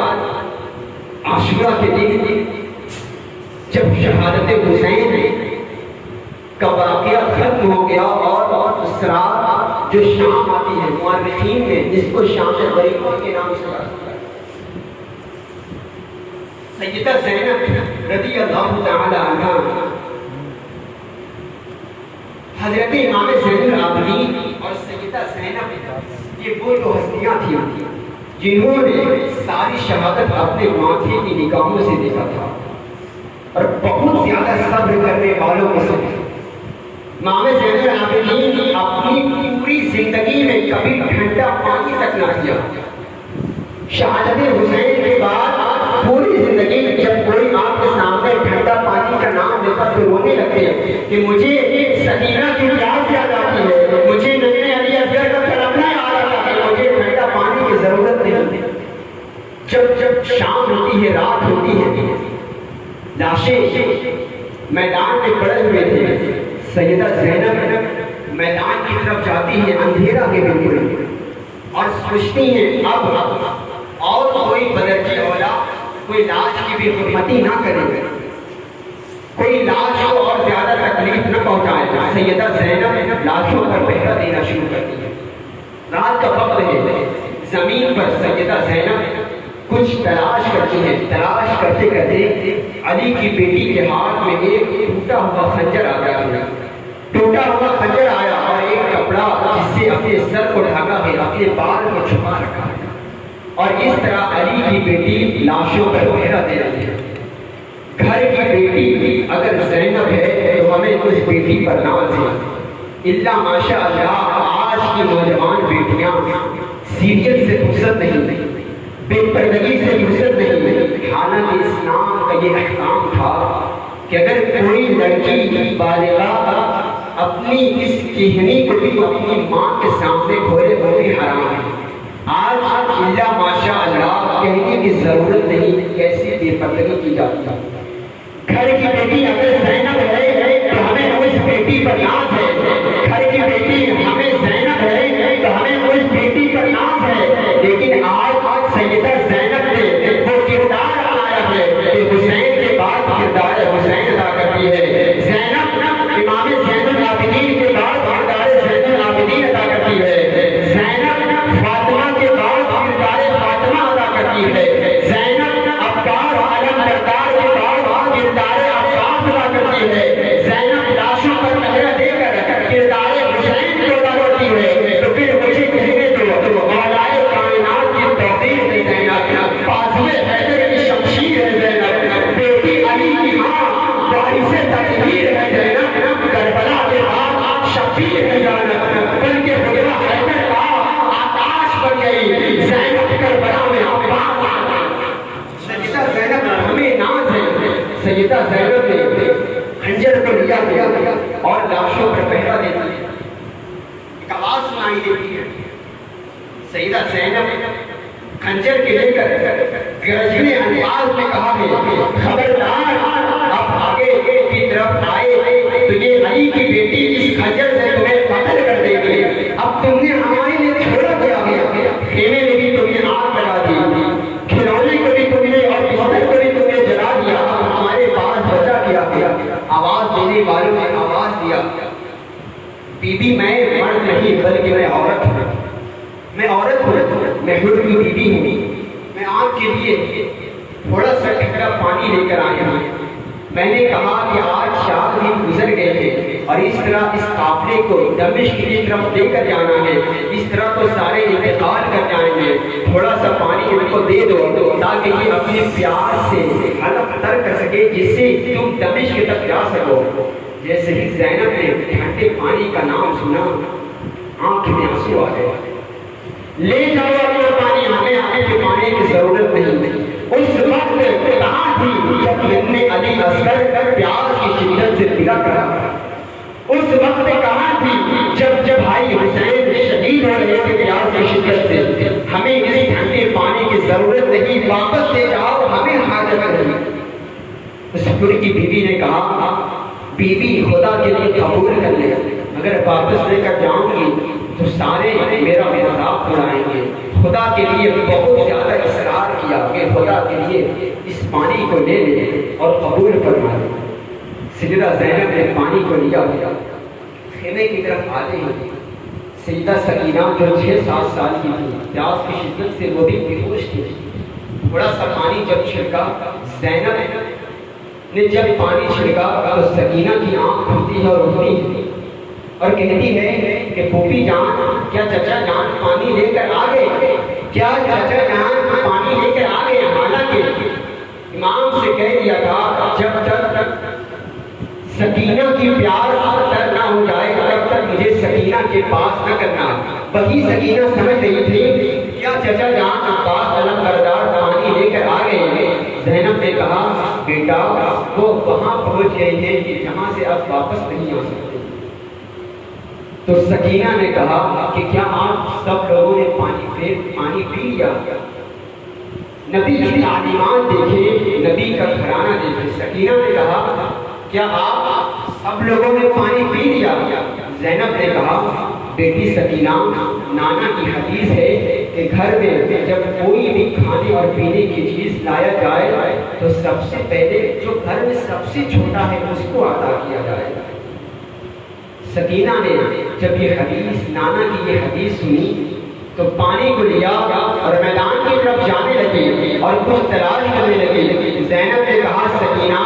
عاشورہ کے دن جب شہادت حسین کا واقعہ ختم ہو گیا اور اس رات جو شام آتی ہے مورخین میں جس کو شام غریبوں کے نام سے جاتا ہے، سیدہ زینب رضی اللہ تعالی عنہ، حضرت امام زین العابدین اور سیدہ زینب یہ وہ دو ہستیاں تھیں جنہوں نے ساری شہادت اپنے ماتھے کی نگاہوں سے دیکھا تھا اور بہت زیادہ صبر کرنے والوں میں سے تھے۔ امام زین العابدین نے اپنی پوری زندگی میں کبھی ٹھنڈا پانی تک نہ پیا۔ شہادت حسین کے بعد پوری زندگی میں جب کوئی آپ کے سامنے ٹھنڈا پانی کا نام لیتا تو رونے لگتے ہیں کہ مجھے سکینہ کی پیاس یاد آتی ہے، مجھے نبی علی اصغر کا تڑپنا آ رہا ہے، مجھے ٹھنڈا پانی کی ضرورت نہیں۔ جب شام ہوتی ہے، رات ہوتی ہے، لاشیں میدان میں پڑے ہوئے تھے، سیدہ زینب میدان کی طرف جاتی ہے اندھیرا کے بالکل اور سوچتی ہیں اب اور کوئی بدر کی اولاد کوئی لاش کی بھی حرمتی نہ کرے، کوئی لاش کو اور زیادہ تکلیف نہ پہنچائے۔ سیدہ زینب لاشوں پر پہرا دینا شروع کرتی ہے۔ رات کا وقت ہے، زمین پر سیدہ زینب کچھ تلاش کرتی ہے، تلاش کرتے کرتے علی کی بیٹی کے ہاتھ میں ایک ٹوٹا ہوا خنجر آ گیا، ٹوٹا ہوا خنجر آیا اور ایک کپڑا جس سے اپنے سر کو ڈھکا ہے، اپنے بال کو چھپا رکھا ہے، اور اس طرح علی کی بیٹی لاشوں پر پہرا دے رہی ہے۔ گھر کی بیٹی اگر زینب ہے تو ہمیں اس بیٹی پر ناز ہے، اللہ ماشاء اللہ آج کی نوجوان بیٹیاں سیریل سے فرصت نہیں، بے پردگی سے فرصت نہیں۔ حالانکہ اسلام کا یہ احکام تھا کہ اگر کوئی لڑکی بالغہ اپنی اس کہنی کو بھی اپنی ماں کے سامنے کھولے وہ بھی حرام ہے۔ آج اللہ ماشاء اللہ کہنے کی ضرورت نہیں کیسی بے پردگی کی جاتی ہے۔ گھر کی بیٹی اگر زینب ہے تو ہمیں اس بیٹی پر ناز ہے، گھر کی بیٹی ہمیں زینب ہے تو ہمیں اس بیٹی پر ناز ہے، لیکن آج سیدہ زینب خنجر کے لے کر گرجنے انداز میں کہا ہے خبردار اب آگے کی طرف آئے تو یہ علی کی بیٹی اس خنجر سے تمہیں قتل کر دے گی. اب تم نے ہمارے لیے چھوڑا کیا گیا؟ خیمے میں بھی تم نے آگ لگا دی, کھلونے کو بھی تم نے اور بستر کو بھی تم نے جلا دیا. اب ہمارے پاس بچا کیا گیا؟ آواز دینے والوں نے آواز دیا بی بی میں مرد نہیں بلکہ میں عورت ہوں, میں عورت ہوں, میں حر کی بیوی ہوں. میں آپ کے لیے تھوڑا سا ٹھنڈا پانی لے کر آیا ہوں. میں نے کہا کہ آج 4 دن گزر گئے ہیں اور اس طرح اس قافلے کو دمشق کی طرف لے کر جانا ہے, اس طرح تو سارے انتقال کر جائیں گے. تھوڑا سا پانی ان کو دے دو تاکہ یہ اپنے پیار سے حلق تر کر سکے جس سے تم دمشق تک جا سکو. جیسے ہی زینب نے ٹھنڈے پانی کا نام سنا آنکھ میں آنسو آ گئے. لے جاؤ اپنا پانی, ہمیں پانی کی ضرورت نہیں. اس وقت کہاں تھی جب ابن علی اصغر پیاس کی شدت سے تڑپ رہا؟ اس وقت کہاں تھی جب بھائی حسین شہید ہو رہے تھے پیاس کی شدت سے؟ ہمیں اس ٹھنڈے پانی کی ضرورت نہیں, واپس لے جاؤ, ہمیں حاجت نہیں. اس حر کی بیوی نے کہا بیوی خدا کے لیے قبول کر لے, اگر واپس لے کر جاؤں گی تو سارے میرا مذاق اڑائیں گے. خدا کے لیے بہت زیادہ اصرار کیا کہ خدا کے لیے اس پانی کو لے لے اور قبول فرما لے. سیدہ زینب نے پانی کو لیا, خیمے کی طرف آتے ہیں سیدہ سکینہ جو 6-7 سال کی تھی, پیاس کی شدت سے وہ بھی بے ہوش تھی. تھوڑا سا پانی جب چھڑکا, زینب نے جب پانی چھڑکا تو سکینہ کی آنکھ کھلتی ہے اور اٹھتی ہے اور کہتی ہے کہ پھوپھی جان, کیا چچا جان پانی لے کر آ گئے؟ کیا چچا جان پانی لے کر آ گئے؟ حالانکہ امام سے کہہ دیا تھا جب تک سکینہ کی پیار تر نہ ہو جائے تب تک مجھے سکینہ کے پاس نہ کرنا. وہی سکینہ سمجھ رہی تھی کیا چچا جان پاس علم بردار پانی لے کر آ گئے؟ زینب نے کہا بیٹا وہ وہاں پہنچ گئے ہیں کہ جہاں سے اب واپس نہیں آ سکتے. تو سکینہ نے کہا کہ کیا آپ سب لوگوں نے پانی پی لیا؟ نبی کی تعلیمات دیکھے, نبی کا گھرانہ دیکھے. سکینہ نے کہا کیا آپ سب لوگوں نے پانی پی لیا؟ زینب نے کہا بیٹی سکینہ, نانا کی حدیث ہے کہ گھر میں جب کوئی بھی کھانے اور پینے کی چیز لایا جائے تو سب سے پہلے جو گھر میں سب سے چھوٹا ہے اس کو عطا کیا جائے. سکینہ نے جب یہ حدیث, نانا کی یہ حدیث سنی تو پانی کو لیا اور میدان کی طرف جانے لگے اور کچھ تلاش کرنے لگے. زینب نے کہا سکینہ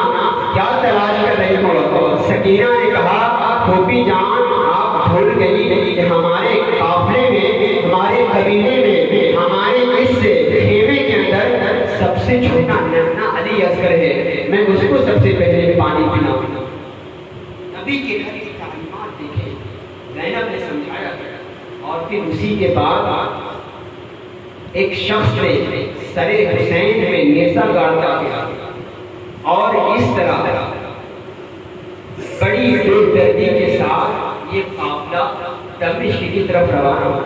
کیا تلاش کر رہی ہو؟ سکینہ نے کہا پھوپھی جان آپ بھول گئی کہ ہمارے قافلے میں, ہمارے قبیلے میں, ہمارے اس خیمے کے اندر سب سے چھوٹا نانا علی اصغر ہے, میں اس کو سب سے پہلے پانی پلاؤں. نبی کے گھر کی تعلیمات دیکھے, زینب نے سمجھایا اور پھر اسی کے بعد ایک شخص نے سر حسین میں نیزہ گاڑتا گیا اور اس طرح بڑی بے دردی کے ساتھ یہ قافلہ دمشق کی طرف روانہ ہوا.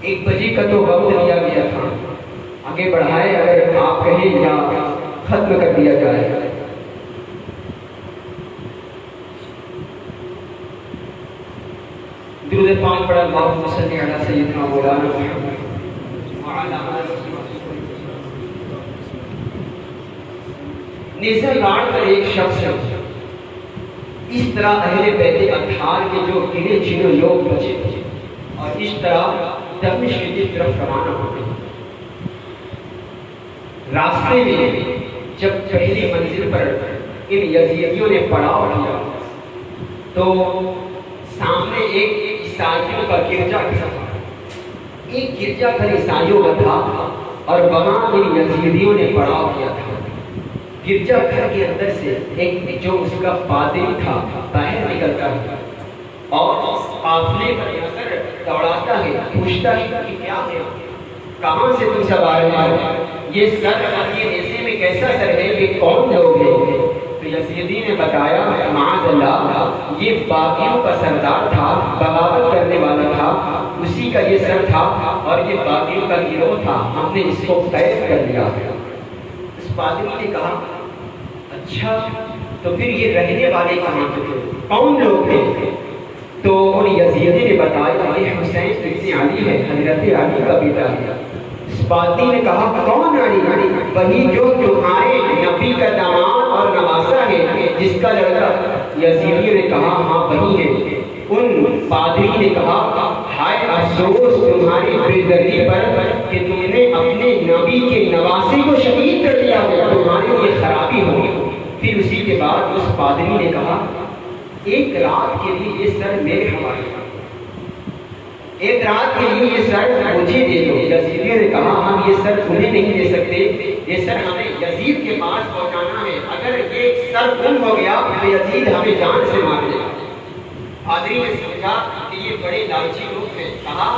1 بجے کا تو وقت دیا گیا تھا, آگے بڑھائے اگر آپ کہیں یا ختم کر دیا جائے. درود پاک پڑھا اللہم صلی علی سیدنا مولانا محمد وعلی آلہ وصحبہ. نیزہ گاڑ کر ایک شخص اس طرح اہل بیت اطہار کے جو گنے چنے لوگ بچے تھے اور اس طرح دمشق کی طرف روانہ ہو گئے. راستے میں جب پہلی منزل پر ان یزیدیوں نے پڑاؤ کیا تو سامنے ایک عیسائیوں کا گرجا گھر تھا. ایک گرجا گھر عیسائیوں کا تھا اور وہاں ان یزیدیوں نے پڑاؤ کیا تھا. گرجا گھر کے اندر سے ایک جو اس کا پادری تھا باہر نکلتا ہے اور قافلے پر نظر دوڑاتا ہے, پوچھتا ہے کہ کیا ہے, کہاں سے تم سب آ رہے ہو, یہ سر اور یہ نیزے میں کیسا سر ہے, یہ کون لوگ ہیں؟ تو یزیدی نے بتایا معاذ اللہ یہ باغیوں کا سردار تھا، بغاوت کرنے والا تھا، اسی کا یہ سر تھا اور یہ باغیوں کا گروہ تھا، ہم نے اس کو قید کر لیا۔ اس پادری نے کہا اچھا تو پھر یہ رہنے والے کہاں تھے، کون لوگ تھے؟ تو ان یزیدی نے بتایا یہ حسین ابن علی ہے، حضرت علی کا بیٹا ہے۔ اس پادری نے کہا کون علی؟ وہی جو تمہارے نبی کا داماد اور نواسا ہے، جس کا لڑکا۔ یزیدی نے کہا ہاں وہی ہے۔ ان پادری نے کہا ہائے افسوس تمہاری بردری پر کہ تم نے اپنے نبی کے نواسے کو شہید کر دیا ہے، تمہاری یہ خرابی ہوگی۔ پھر اسی کے بعد اس پادری نے کہا ایک رات کے لیے یہ سر میرے حوالے، ایک رات کے لیے یہ سر مجھے دے دو۔ یزیدیوں نے کہا ہم یہ سر تمہیں نہیں دے سکتے، یہ سر ہمیں یزید کے پاس پہنچانا ہے، اگر یہ سر گم ہو گیا تو یزید ہمیں جان سے مار دے گا۔ پادری نے سمجھا کہ یہ بڑے لالچی لوگ ہیں، کہا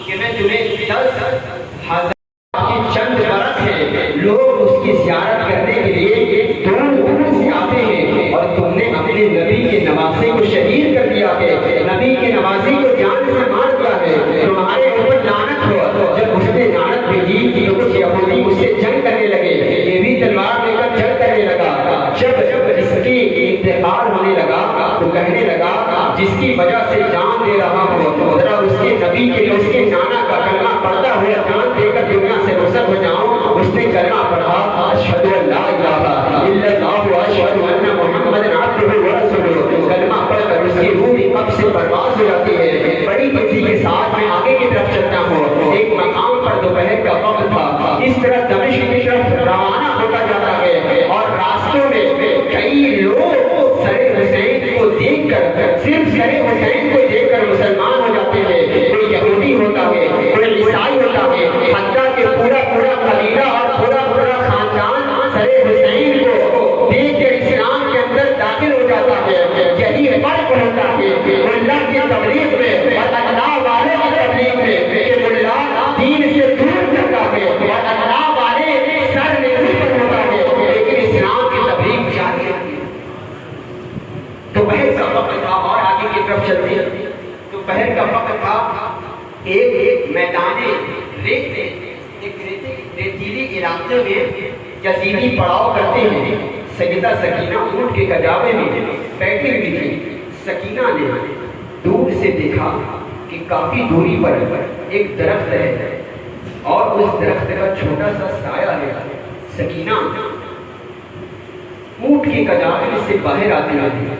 کہ میں تمہیں 10,000 کے چند برس ہے، لوگ اس کی زیارت کرنے کے لیے دور دور سے آتے ہیں اور تم نے اپنے نبی کے نواسے کو شہید کر دیا ہے، نبی کے نواسے کو جان سے مار دیا ہے، تمہارے اوپر لعنت ہو۔ جب اس نے لعنت بھیجی تو کچھ یہودی اس سے جنگ کرنے لگے، یہ بھی تلوار لے کر جنگ کرنے لگا۔ جب اس کی انتقال ہونے لگا تو کہنے لگا جس کی وجہ سے جان دے رہا ہوں ذرا اس کے نبی کے اس کے نانا کا کلمہ پڑھتا ہوا جان دے کر دنیا سے رخصت ہو جاؤں۔ اس نے کلمہ پڑھا اشہد ان لا الہ الا اللہ و اشہد ان محمد عبدہ و رسولہ۔ کلمہ پڑھ کر اس کی روح اب سے پرواز ہو جاتی ہے۔ بڑی تیزی کے ساتھ میں آگے کی طرف چلتا ہوں، ایک مقام پر دوپہر کا وقت تھا، اس طرح دمشق کی طرف روانہ ہوتا جاتا ہے اور راستوں میں کئی لوگ سر حسین کو دیکھ کر صرف سر حسین کو دیکھ کر مسلمان ہو جاتے ہیں۔ کوئی یہودی ہوتا ہے، کوئی عیسائی ہوتا ہے، حتیٰ کہ پورا قبیلہ اور پورا خاندان سر حسین کو دیکھ کر اسلام کے اندر داخل ہو جاتا ہے۔ یہی فرق ہوتا ہے اللہ کی تبلیغ میں اور اللہ والے کی تبلیغ میں کہ اللہ دین سے دور کرتا ہے اور اللہ والے سر نہیں پر ہوتا ہے، لیکن اسلام کی تبلیغ جاری رہتی ہے۔ دوپہر کا وقت تھا اور آگے کی طرف چلتے ہیں۔ دوپہر کا وقت تھا، ایک میدان ریت میں، ایک ریتیلی علاقے میں یزیدی پڑاؤ کرتے ہیں۔ سیدہ سکینہ اونٹ کے کجاوے میں بیٹھی ہوئی تھی۔ سکینہ نے دور سے دیکھا کہ کافی دوری پر ایک درخت ہے اور اس درخت کا چھوٹا سا سایہ ہے۔ سکینہ اونٹ کے کجاوے سے باہر آتی ہے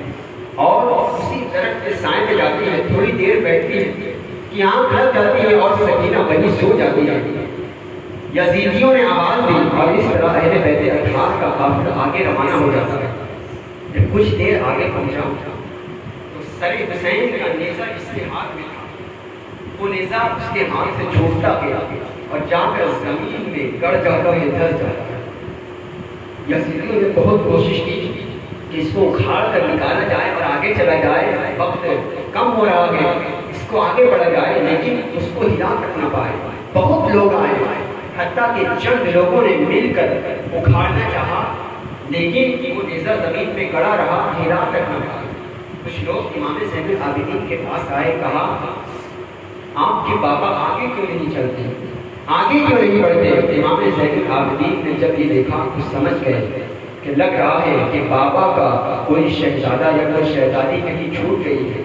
اور اسی درخت کے سائے میں جاتی ہے، تھوڑی دیر بیٹھتی ہے کہ آنکھ لگ جاتی ہے اور سکینہ وہیں سو جاتی ہے۔ یزیدیوں نے آواز دی اور اس طرح اہل بیت اطہار کا قافلہ آگے روانہ ہو جاتا ہے۔ جب کچھ دیر آگے پہنچا تو سر حسین کا نیزہ اس کے ہاتھ میں تھا، وہ نیزہ اس کے ہاتھ سے چھوٹتا گیا اور جا کر زمین میں گڑ جا کر یہ دھس جاتا ہے۔ یزیدیوں نے بہت کوشش کی کہ اس کو اکھاڑ کر نکالا جائے اور آگے چلا جائے، وقت کم ہو رہا ہے، اس کو آگے بڑھا جائے، لیکن اس کو ہلا کر نہ پائے۔ بہت لوگ آئے، حتیٰ کہ چند لوگوں نے مل کر اکھاڑنا چاہا، لیکن وہ نیزہ زمین میں گڑا رہا، ہلا کر نہ پائے۔ کچھ لوگ امام زین العابدین کے پاس آئے، کہا آپ کے بابا آگے کیوں نہیں چلتے، آگے کیوں نہیں بڑھتے؟ امام زین العابدین نے جب یہ دیکھا تو سمجھ گئے کہ لگ رہا ہے کہ بابا کا کوئی شہزادہ یا کوئی شہزادی کہیں چھوٹ گئی ہے۔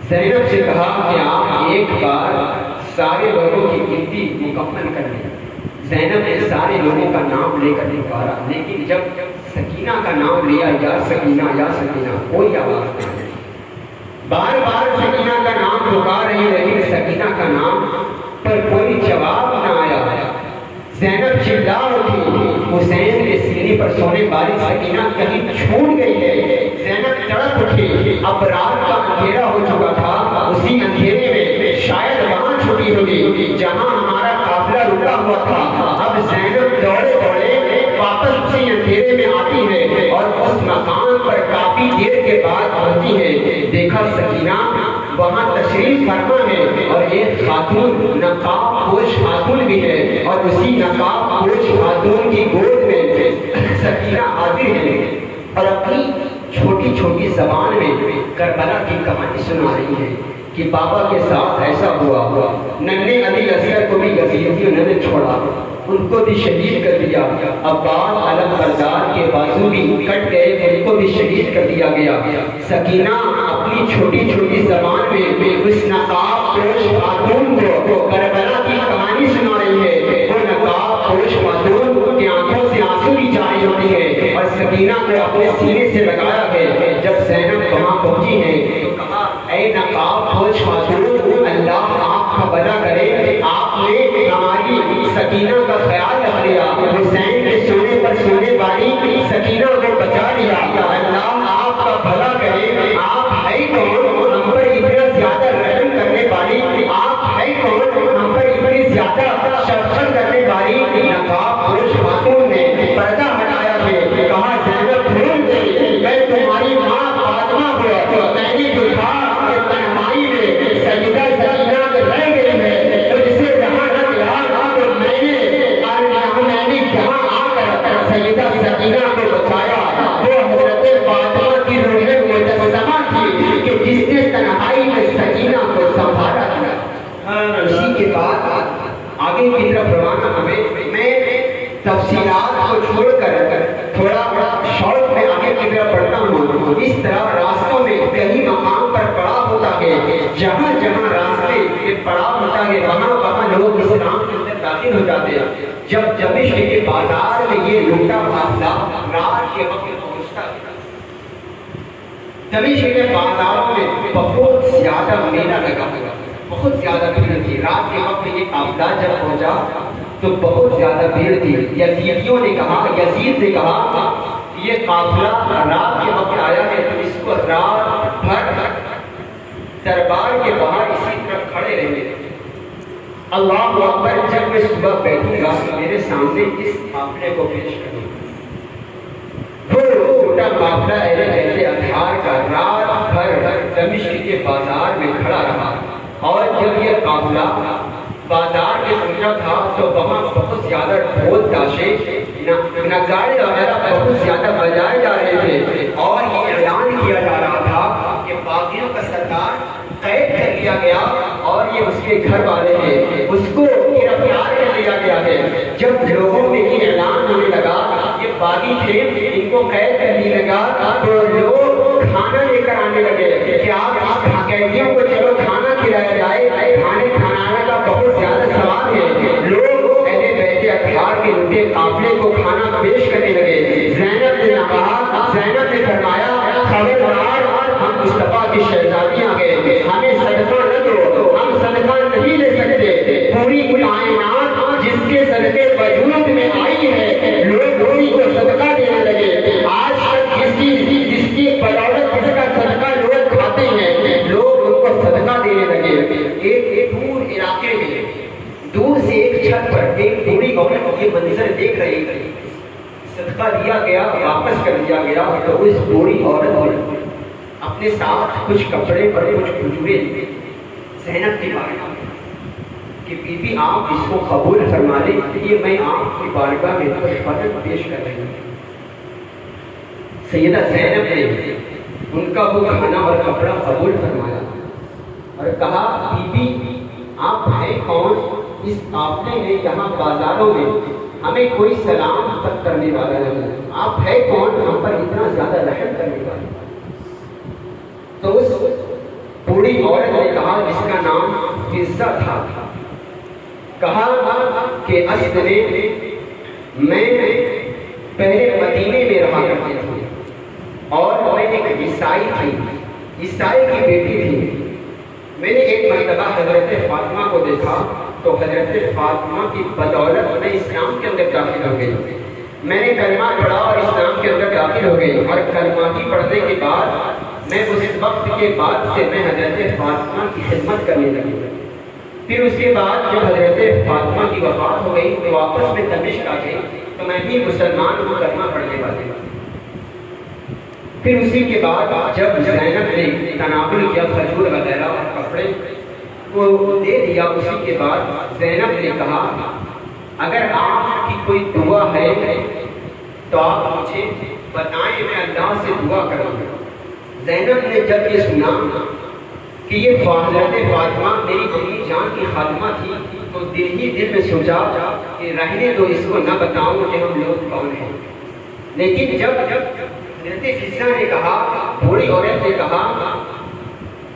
زینب سے کہا کہ آپ ایک بار سارے لوگوں کی گنتی مکمل کر لیں۔ زینب نے سارے لوگوں کا نام لے کر پکارا، لیکن جب سکینہ کا نام لیا یا سکینہ کوئی آواز نہیں آئی۔ بار بار سکینہ کا نام پکار رہی، لیکن سکینہ کا نام پر کوئی جواب نہ آیا۔ زینب چلا اٹھی، حسین کے سینے پر سونے والی سکینہ کہیں چھوٹ گئی ہے۔ زینب تڑپ اٹھی، اب رات کا اندھیرا ہو چکا تھا، اسی اندھیرے میں شاید وہاں چھٹی ہوگی جہاں ہمارا قافلہ رکا ہوا تھا۔ اب زینب دوڑے واپس اسی اندھیرے میں آتی ہے اور اس مقام پر کافی دیر کے بعد پہنچی ہے۔ دیکھا سکینہ وہاں تشریف فرما ہے اور ایک خاتون نقاب پوش خاتون بھی ہے، اور اسی نقاب پوش خاتون کی گود میں سکینہ حاضر ہے اور اپنی چھوٹی چھوٹی زبان میں کربلا کی کہانی سنا رہی ہے کہ بابا کے ساتھ ایسا ہوا، ننھے علی اصغر کو بھی یزیدیوں نے چھوڑا، ان کو بھی شہید کر دیا، عباس علم بردار کے بازو بھی کٹ گئے، ان کو بھی شہید کر دیا گیا۔ سکینہ اپنی چھوٹی چھوٹی زبان میں اس نقاب پوش خاتون کو کربلا کی کہانی سنا رہی ہے۔ وہ نقاب پوش خاتون کی آنکھوں سے آنسو بھی جاری ہوتی ہے اور سکینہ کو اپنے سینے سے لگایا ہے۔ جب زینب وہاں پہنچی ہے تو کہا، اے نقاب پوش خاتون، اللہ آپ کا بھلا کرے، آپ نے ہماری سکینہ کا خیال رکھ لیا، حسین کے سونے پر سونے والی سکینہ کو بچا لیا، اللہ آپ کا بھلا کرے، آپ ہے کون ہم پر اتنا زیادہ رحم کرنے والی، آپ ہے کون ہم پر اتنی زیادہ شفقت کرنے والی۔ نقاب پوش خاتون نے پردہ ہٹایا ہے، کہا زینب بھول گئی، میں تمہاری ماں فاطمہ ہوں، میں نے دیکھا کہ تنہائی میں سیدہ سکینہ رہ گئی ہے، تو جسے جہاں رکھ رہا تو میں نے جہاں آ کر سیدہ سکینہ کو بچایا۔ وہ حضرت فاطمہ کی روح مجسمہ تھی کہ جس نے تنہائی میں سکینہ کو سنبھالا تھا۔ اسی کے بعد آگے کی طرف روانہ ہوئے، میں تفصیلات کو چھوڑ کر تھوڑا شارٹ میں آگے کی طرف بڑھتا ہوں۔ اس طرح راستوں میں کہیں مقام پر پڑاؤ ہوتا ہے، جہاں جہاں راستے میں پڑاؤ ہوتا ہے وہاں لوگ اسلام کے اندر داخل ہو جاتے ہیں۔ جب دمشق کے بازار میں یہ لوٹا قافلہ رات کے وقت پہنچتا ہے، دمشق کے بازاروں میں بہت زیادہ میلہ لگا ہوا، بہت زیادہ بھیڑ تھی۔ رات کے وقت یہ قافلہ جب پہنچا تو بہت زیادہ بھیڑ تھی۔ یزید نے کہا یہ قافلہ رات کے وقت آیا ہے تو اس کو رات بھر دربار کے باہر اسی طرح کھڑے رہیں گے۔ اللہ اکبر، جب میں صبح بیٹھوں گا تو میرے سامنے اس قافلے کو پیش کروں، وہ چھوٹا قافلہ اہل بیت اطہار کا رات بھر دمشق کے بازار میں کھڑا رہا۔ اور جب یہ قافلہ بازار میں پہنچا تھا تو وہاں بہت زیادہ ڈھول تاشے نغارے وغیرہ بہت زیادہ بجائے جا رہے تھے اور یہ اعلان کیا جا رہا تھا کہ باغیوں کا سردار قید کر لیا گیا اور یہ اس کے گھر والے ہیں، اس کو گرفتار کر لیا گیا ہے۔ جب لوگوں میں یہ اعلان ہونے لگا یہ باغی تھے، ان کو قید کرنے لگا تو لوگ کھانا لے کر آنے لگے کہ آپ اس قیدیوں کو چلو کھانا کھلایا جائے، کھانے کھلانے کا بہت زیادہ سوال ہے۔ لوگ اہل بیت اطہار کے لوٹے قافلے کو کھانا پیش کرنے لگے۔ زینب نے کہا، زینب نے فرمایا، خبردار، ہم مصطفیٰ کی شہزادیاں ہیں، ہمیں صدقہ نہ دو، ہم صدقہ نہیں لے سکتے۔ پوری کائنات جس کے صدقے وجود میں آئی ہے لوگ اسی کو صدقہ دینے لگے۔ آج تک جس کی بدولت جس کا صدقہ لوگ کھاتے ہیں لوگ ان کو صدقہ دینے لگے۔ ایک دور علاقے میں دور سے ایک چھت پر ایک بوڑھی عورت یہ منظر دیکھ رہی تھی، صدقہ دیا گیا واپس کر دیا گیا تو اس بوڑھی عورت اپنے ساتھ کچھ کپڑے پر کچھ کھجورے زینب کے بارے میں کہ بی بی آپ اس کو قبول فرما لیں، یہ میں آپ کی بارگاہ میں خدمت پیش کر رہی ہوں۔ سیدہ زینب نے ان کا وہ کھانا اور کپڑا قبول فرمایا اور کہا، بی بی آپ ہیں کون؟ اس قافلے میں یہاں بازاروں میں ہمیں کوئی سلام تک کرنے والا نہیں، آپ ہے کون ہم پر اتنا زیادہ رحم کرنے والا؟ تو اس بوڑھی عورت نے کہا جس کا نام فضہ تھا، کہا کہ اصل میں پہلے مدینے میں رہا کرتی تھی اور میں ایک عیسائی تھی، عیسائی کی بیٹی تھی۔ میں نے ایک مرتبہ حضرت فاطمہ کو دیکھا تو حضرت فاطمہ کی بدولت میں اسلام کے اندر داخل ہو گئی۔ میں نے کلمہ پڑھا اور اسلام کے اندر داخل ہو گئی اور کلمہ کی پڑھنے کے بعد میں اس وقت کے بعد سے میں حضرت فاطمہ کی خدمت کرنے لگی۔ پھر اس کے بعد جب حضرت فاطمہ کی وفات ہو گئی تو واپس میں دمشق آ گئی تو میں بھی مسلمان کو کلمہ پڑھنے والے۔ پھر اسی کے بعد جب زینب نے تناول کیا کھجور وغیرہ اور کپڑے کو دے دیا، اسی کے بعد زینب نے کہا اگر آپ کی کوئی دعا ہے تو آپ مجھے بتائیں، میں اللہ سے دعا کروں گا۔ زینب نے جب یہ سنا کہ یہ حضرت فاطمہ میری امی جان کی خادمہ تھی تو دل ہی دل میں سوچا کہ رہنے دو، اس کو نہ بتاؤں کہ ہم لوگ کون ہیں۔ لیکن جب حضرت حفصہ نے کہا، بوڑھی عورت نے کہا،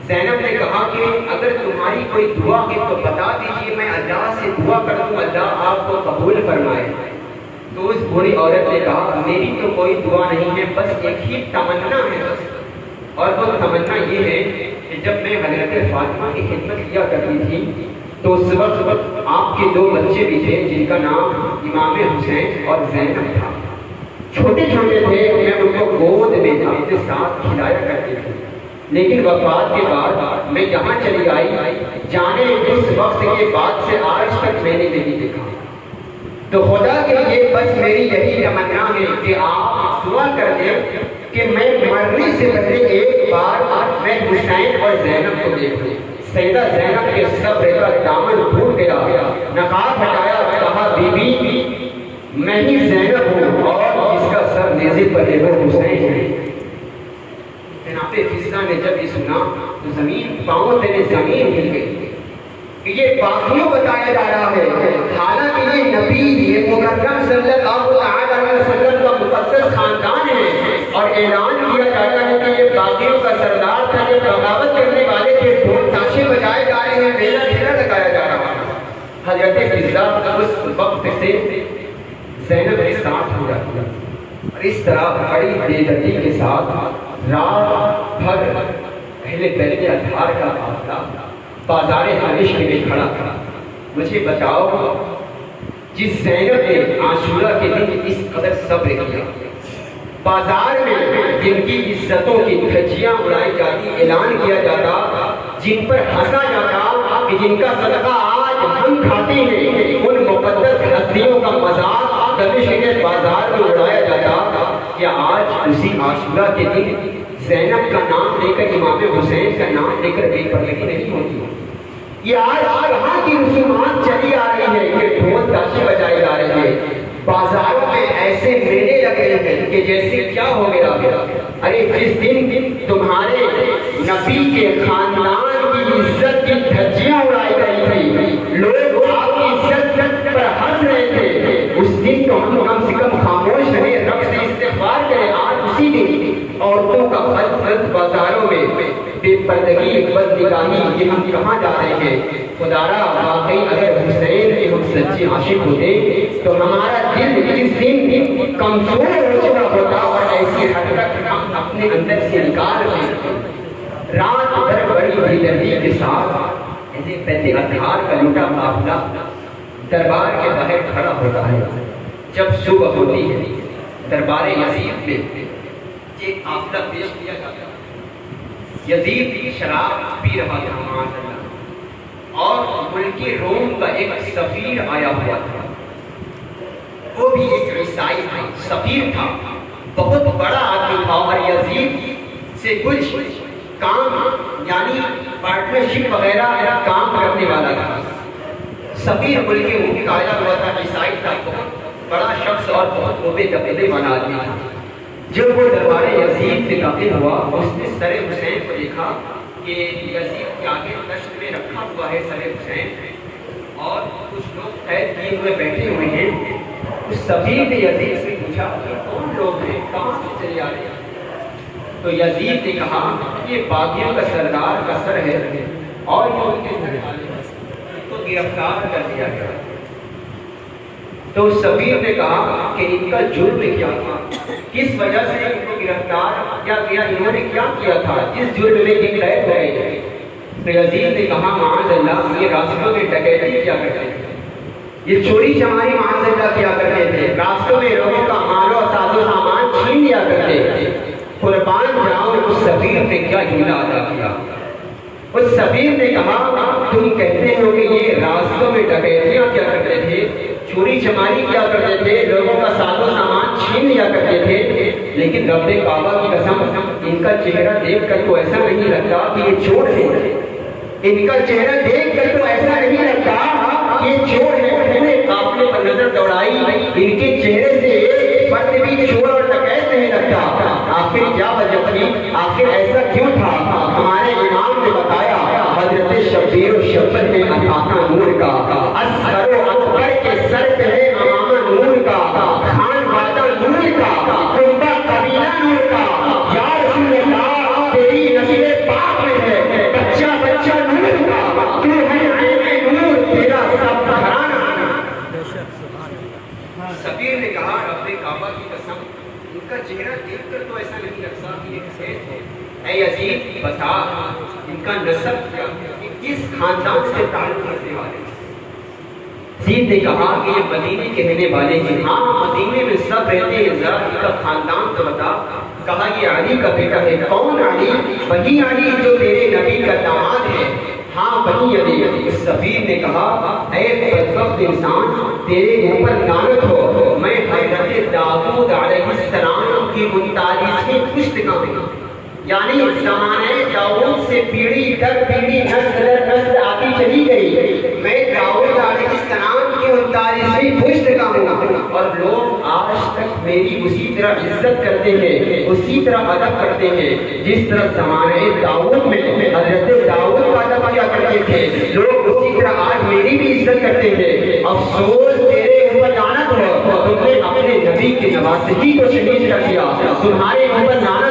زینب نے کہا کہ اگر تمہاری کوئی دعا ہے تو بتا دیجیے، میں اللہ سے دعا کروں اللہ آپ کو قبول فرمائے۔ تو اس بوڑھی عورت نے کہا، میری تو کوئی دعا نہیں ہے، بس ایک ہی تمنا ہے، اور وہ تمنا یہ ہے کہ جب میں حضرت فاطمہ کی خدمت کیا کرتی تھی تو اس وقت آپ کے 2 بچے بھی تھے جن کا نام امام حسین اور زینب تھا۔ چھوٹے چھوٹے تھے، میں ان کو گود میں اپنے ساتھ کھلایا کرتی تھی، لیکن وفات کے بعد میں یہاں چلی آئی، جانے اس وقت کے بعد سے آج تک میں نے نہیں دیکھا۔ تو خدا کے لیے بس میری یہی تمنا ہے کہ آپ دعا کر دیں کہ میں مرنے سے پہلے ایک بار میں حسین اور زینب کو دیکھوں۔ سیدہ زینب کے صبر کا دامن ٹوٹ گیا، نقاب ہٹایا، کہا بی بی میں ہی زینب ہوں اور جس کا سر نیزے پر ہے وہ حسین ہے۔ جناب حفصہ نے جب یہ سنا تو زمین پاؤں تلے زمین ہل گئی کہ یہ باقیوں بتایا جا رہا ہے، حالانکہ یہ نبی یہ مکرم صلی اللہ علیہ وسلم کا مقدس خاندان ہے، اور اعلان کیا جاتا ہے کہ یہ باقیوں کا سردار تھا، یہ بغاوت کرنے والے تھے، ڈھول تاشے بجائے جا رہے ہیں، میلہ ٹھیلا لگایا جا رہا ہے۔ حضرت حفصہ اس وقت سے زینب کے ساتھ ہو جاتی ہے، اور اس طرح بڑی بے دردی کے ساتھ رات بھر پہلے پہلے اظہار کا فاصلہ بازار دمشق میں کھڑا تھا۔ مجھے بتاؤ، جس زینب نے عاشورہ کے دن اس قدر صبر کیا، بازار میں جن کی عزتوں کی دھجیاں اڑائی جاتی، اعلان کیا جاتا، جن پر ہنسا جاتا کہ جن کا صدقہ آج ہم کھاتے ہیں، ان مقدس ہستیوں کا مذاق دمشق کے بازار میں اڑایا جاتا، کیا آج اسی عاشورہ کے دن زینب کا نام لے کر امام حسین کا نام لے کر بے پردگی نہیں ہوتی؟ یہ آج کہاں کی رسومات چلی آ رہی ہے کہ ڈھول تاشے بجائے جا رہے ہیں، بازاروں میں ایسے میلے لگ رہے ہیں کہ جیسے کیا ہو گیا؟ ارے جس دن تمہارے نبی کے خاندان کی عزت کی دھجیاں اڑائی گئی تھی، لوگ آپ کی عزت پر ہنس رہے تھے، اس دن تو ہم کم سے کم خاموش رہے، رب سے استغفار کریں۔ آج اسی دن عورتوں کا خلط بازاروں میں بے پردگی، بد نگاہی، یہ ہم کہاں جا رہے ہیں؟ خدارا واقعی اگر حسین کے ہم سچے عاشق ہوتے تو ہمارا دل اس دن کمزور ہو چکا ہوتا، اور ایسی حرکت ہم اپنے اندر سے نکال رہے۔ رات بھر بڑی بے دردی کے ساتھ پہلے اظہار کا لوٹا قافلہ دربار کے باہر کھڑا ہوتا ہے۔ جب صبح ہوتی ہے دربار یزید میں ایک قافلہ پیش کیا جاتا ہے۔ یزید شراب پی رہا تھا معاذ اللہ، اور ملک روم کا ایک سفیر آیا ہوا تھا، وہ بھی ایک عیسائی تھا، سفیر تھا، بہت بڑا آدمی تھا، اور یزید سے کچھ کام یعنی پارٹنرشپ وغیرہ کام کرنے والا تھا۔ سفیر ملک روم کا آیا ہوا تھا، عیسائی تھا، بہت بڑا شخص اور بہت عہدے دبدبے والا آدمی تھا۔ جب وہ دربار یزید میں داخل ہوا، اس نے سر حسین کو دیکھا کہ یزید کے آگے تشت میں رکھا ہوا ہے سر حسین، اور کچھ لوگ قید کیے ہوئے بیٹھے ہوئے ہیں۔ اس سفیر نے یزید سے پوچھا کہ کون لوگ ہیں، کہاں سے چلے آ رہے ہیں؟ تو یزید نے کہا یہ باغیوں کا سردار کا سر ہے، اور یہ ان کے گھر والے ہیں، تو گرفتار کر دیا گیا۔ تو سفیر نے کہا کہ ان کا جرم کیا تھا، کس وجہ سے ان کو گرفتار کیا گیا، انہوں نے کیا کیا تھا جس جرم میں یہ قید ہو گئے؟ تو یزید نے کہا معاذ اللہ یہ راستوں میں ڈکیتی کیا کرتے تھے، یہ چوری چماری معاذ اللہ کیا کرتے تھے، راستوں میں لوگوں کا مال و ساز و سامان چھین لیا کرتے تھے۔ قربان جاؤ اس سفیر نے کیا جملہ ادا کیا؟ اس سفیر نے کہا تم کہتے ہو کہ یہ راستوں میں ڈکیتیاں کیا کرتے تھے، چوری چماری کیا کرتے تھے، لوگوں کا ساز و سامان چھین لیا کرتے تھے، لیکن رب کعبہ کی قسم ان کا چہرہ دیکھ کر تو ایسا نہیں لگتا کہ یہ چور ہے، ان کا چہرہ دیکھ کر تو ایسا نہیں لگتا کہ یہ چور ہے۔ پورے قافلے پر نظر دوڑائی، ان کے چہرے سے ایک فرد بھی آخر کیا وجہ تھی، آخر ایسا کیوں تھا؟ ہمارے امام نے بتایا حضرت شبیر و شبر ہے عطا نور کا، اصغر و اکبر کے سر پہ ہے امامہ نور کا، خان وادہ نور کا، کنبہ قبیلہ نور کا، یا رسول اللہ تیری نسل پاک میں ہے بچہ بچہ نور کا، تو ہے عین نور تیرا سب گھرانہ۔ شبیر نے کہا رب کعبہ کی قسم ان کا چہرہ دیکھ کر تو ایسا نہیں لگتا کہ یہ سید ہے، اے یزید بتا ان کا نسب کیا، کہ کس خاندان سے تعلق رکھنے والے؟ یزید نے کہا کہ یہ مدینے کے رہنے والے ہیں، ہاں مدینے میں سب رہتے ہیں، ذرا ان کا خاندان تو بتا۔ کہا یہ علی کا بیٹا ہے۔ کون علی؟ وہی علی جو تیرے نبی کا داماد ہے۔ ہاں وہی علی۔ شبیر نے کہا اے بدبخت انسان تیرے اوپر لعنت ہو، میں حضرت داؤد علیہ السلام کی 39ویں پشت کا ہوں، یعنی زمانہ داؤد سے پیڑھی در پیڑھی نسل در نسل آتی چلی گئی، میں داؤد علیہ السلام کی 39ویں پشت کا ہوں، اور لوگ آج تک میری اسی طرح عزت کرتے ہیں، اسی طرح ادب کرتے ہیں جس طرح زمانہ داؤد میں حضرت داؤد کا ادب کیا کرتے تھے، لوگ اسی طرح آج میری بھی عزت کرتے ہیں۔ افسوس تیرے اوپر لعنت ہو، تم نے اپنے نبی کی نوازشی کو شہید کر دیا، تمہارے اوپر لعنت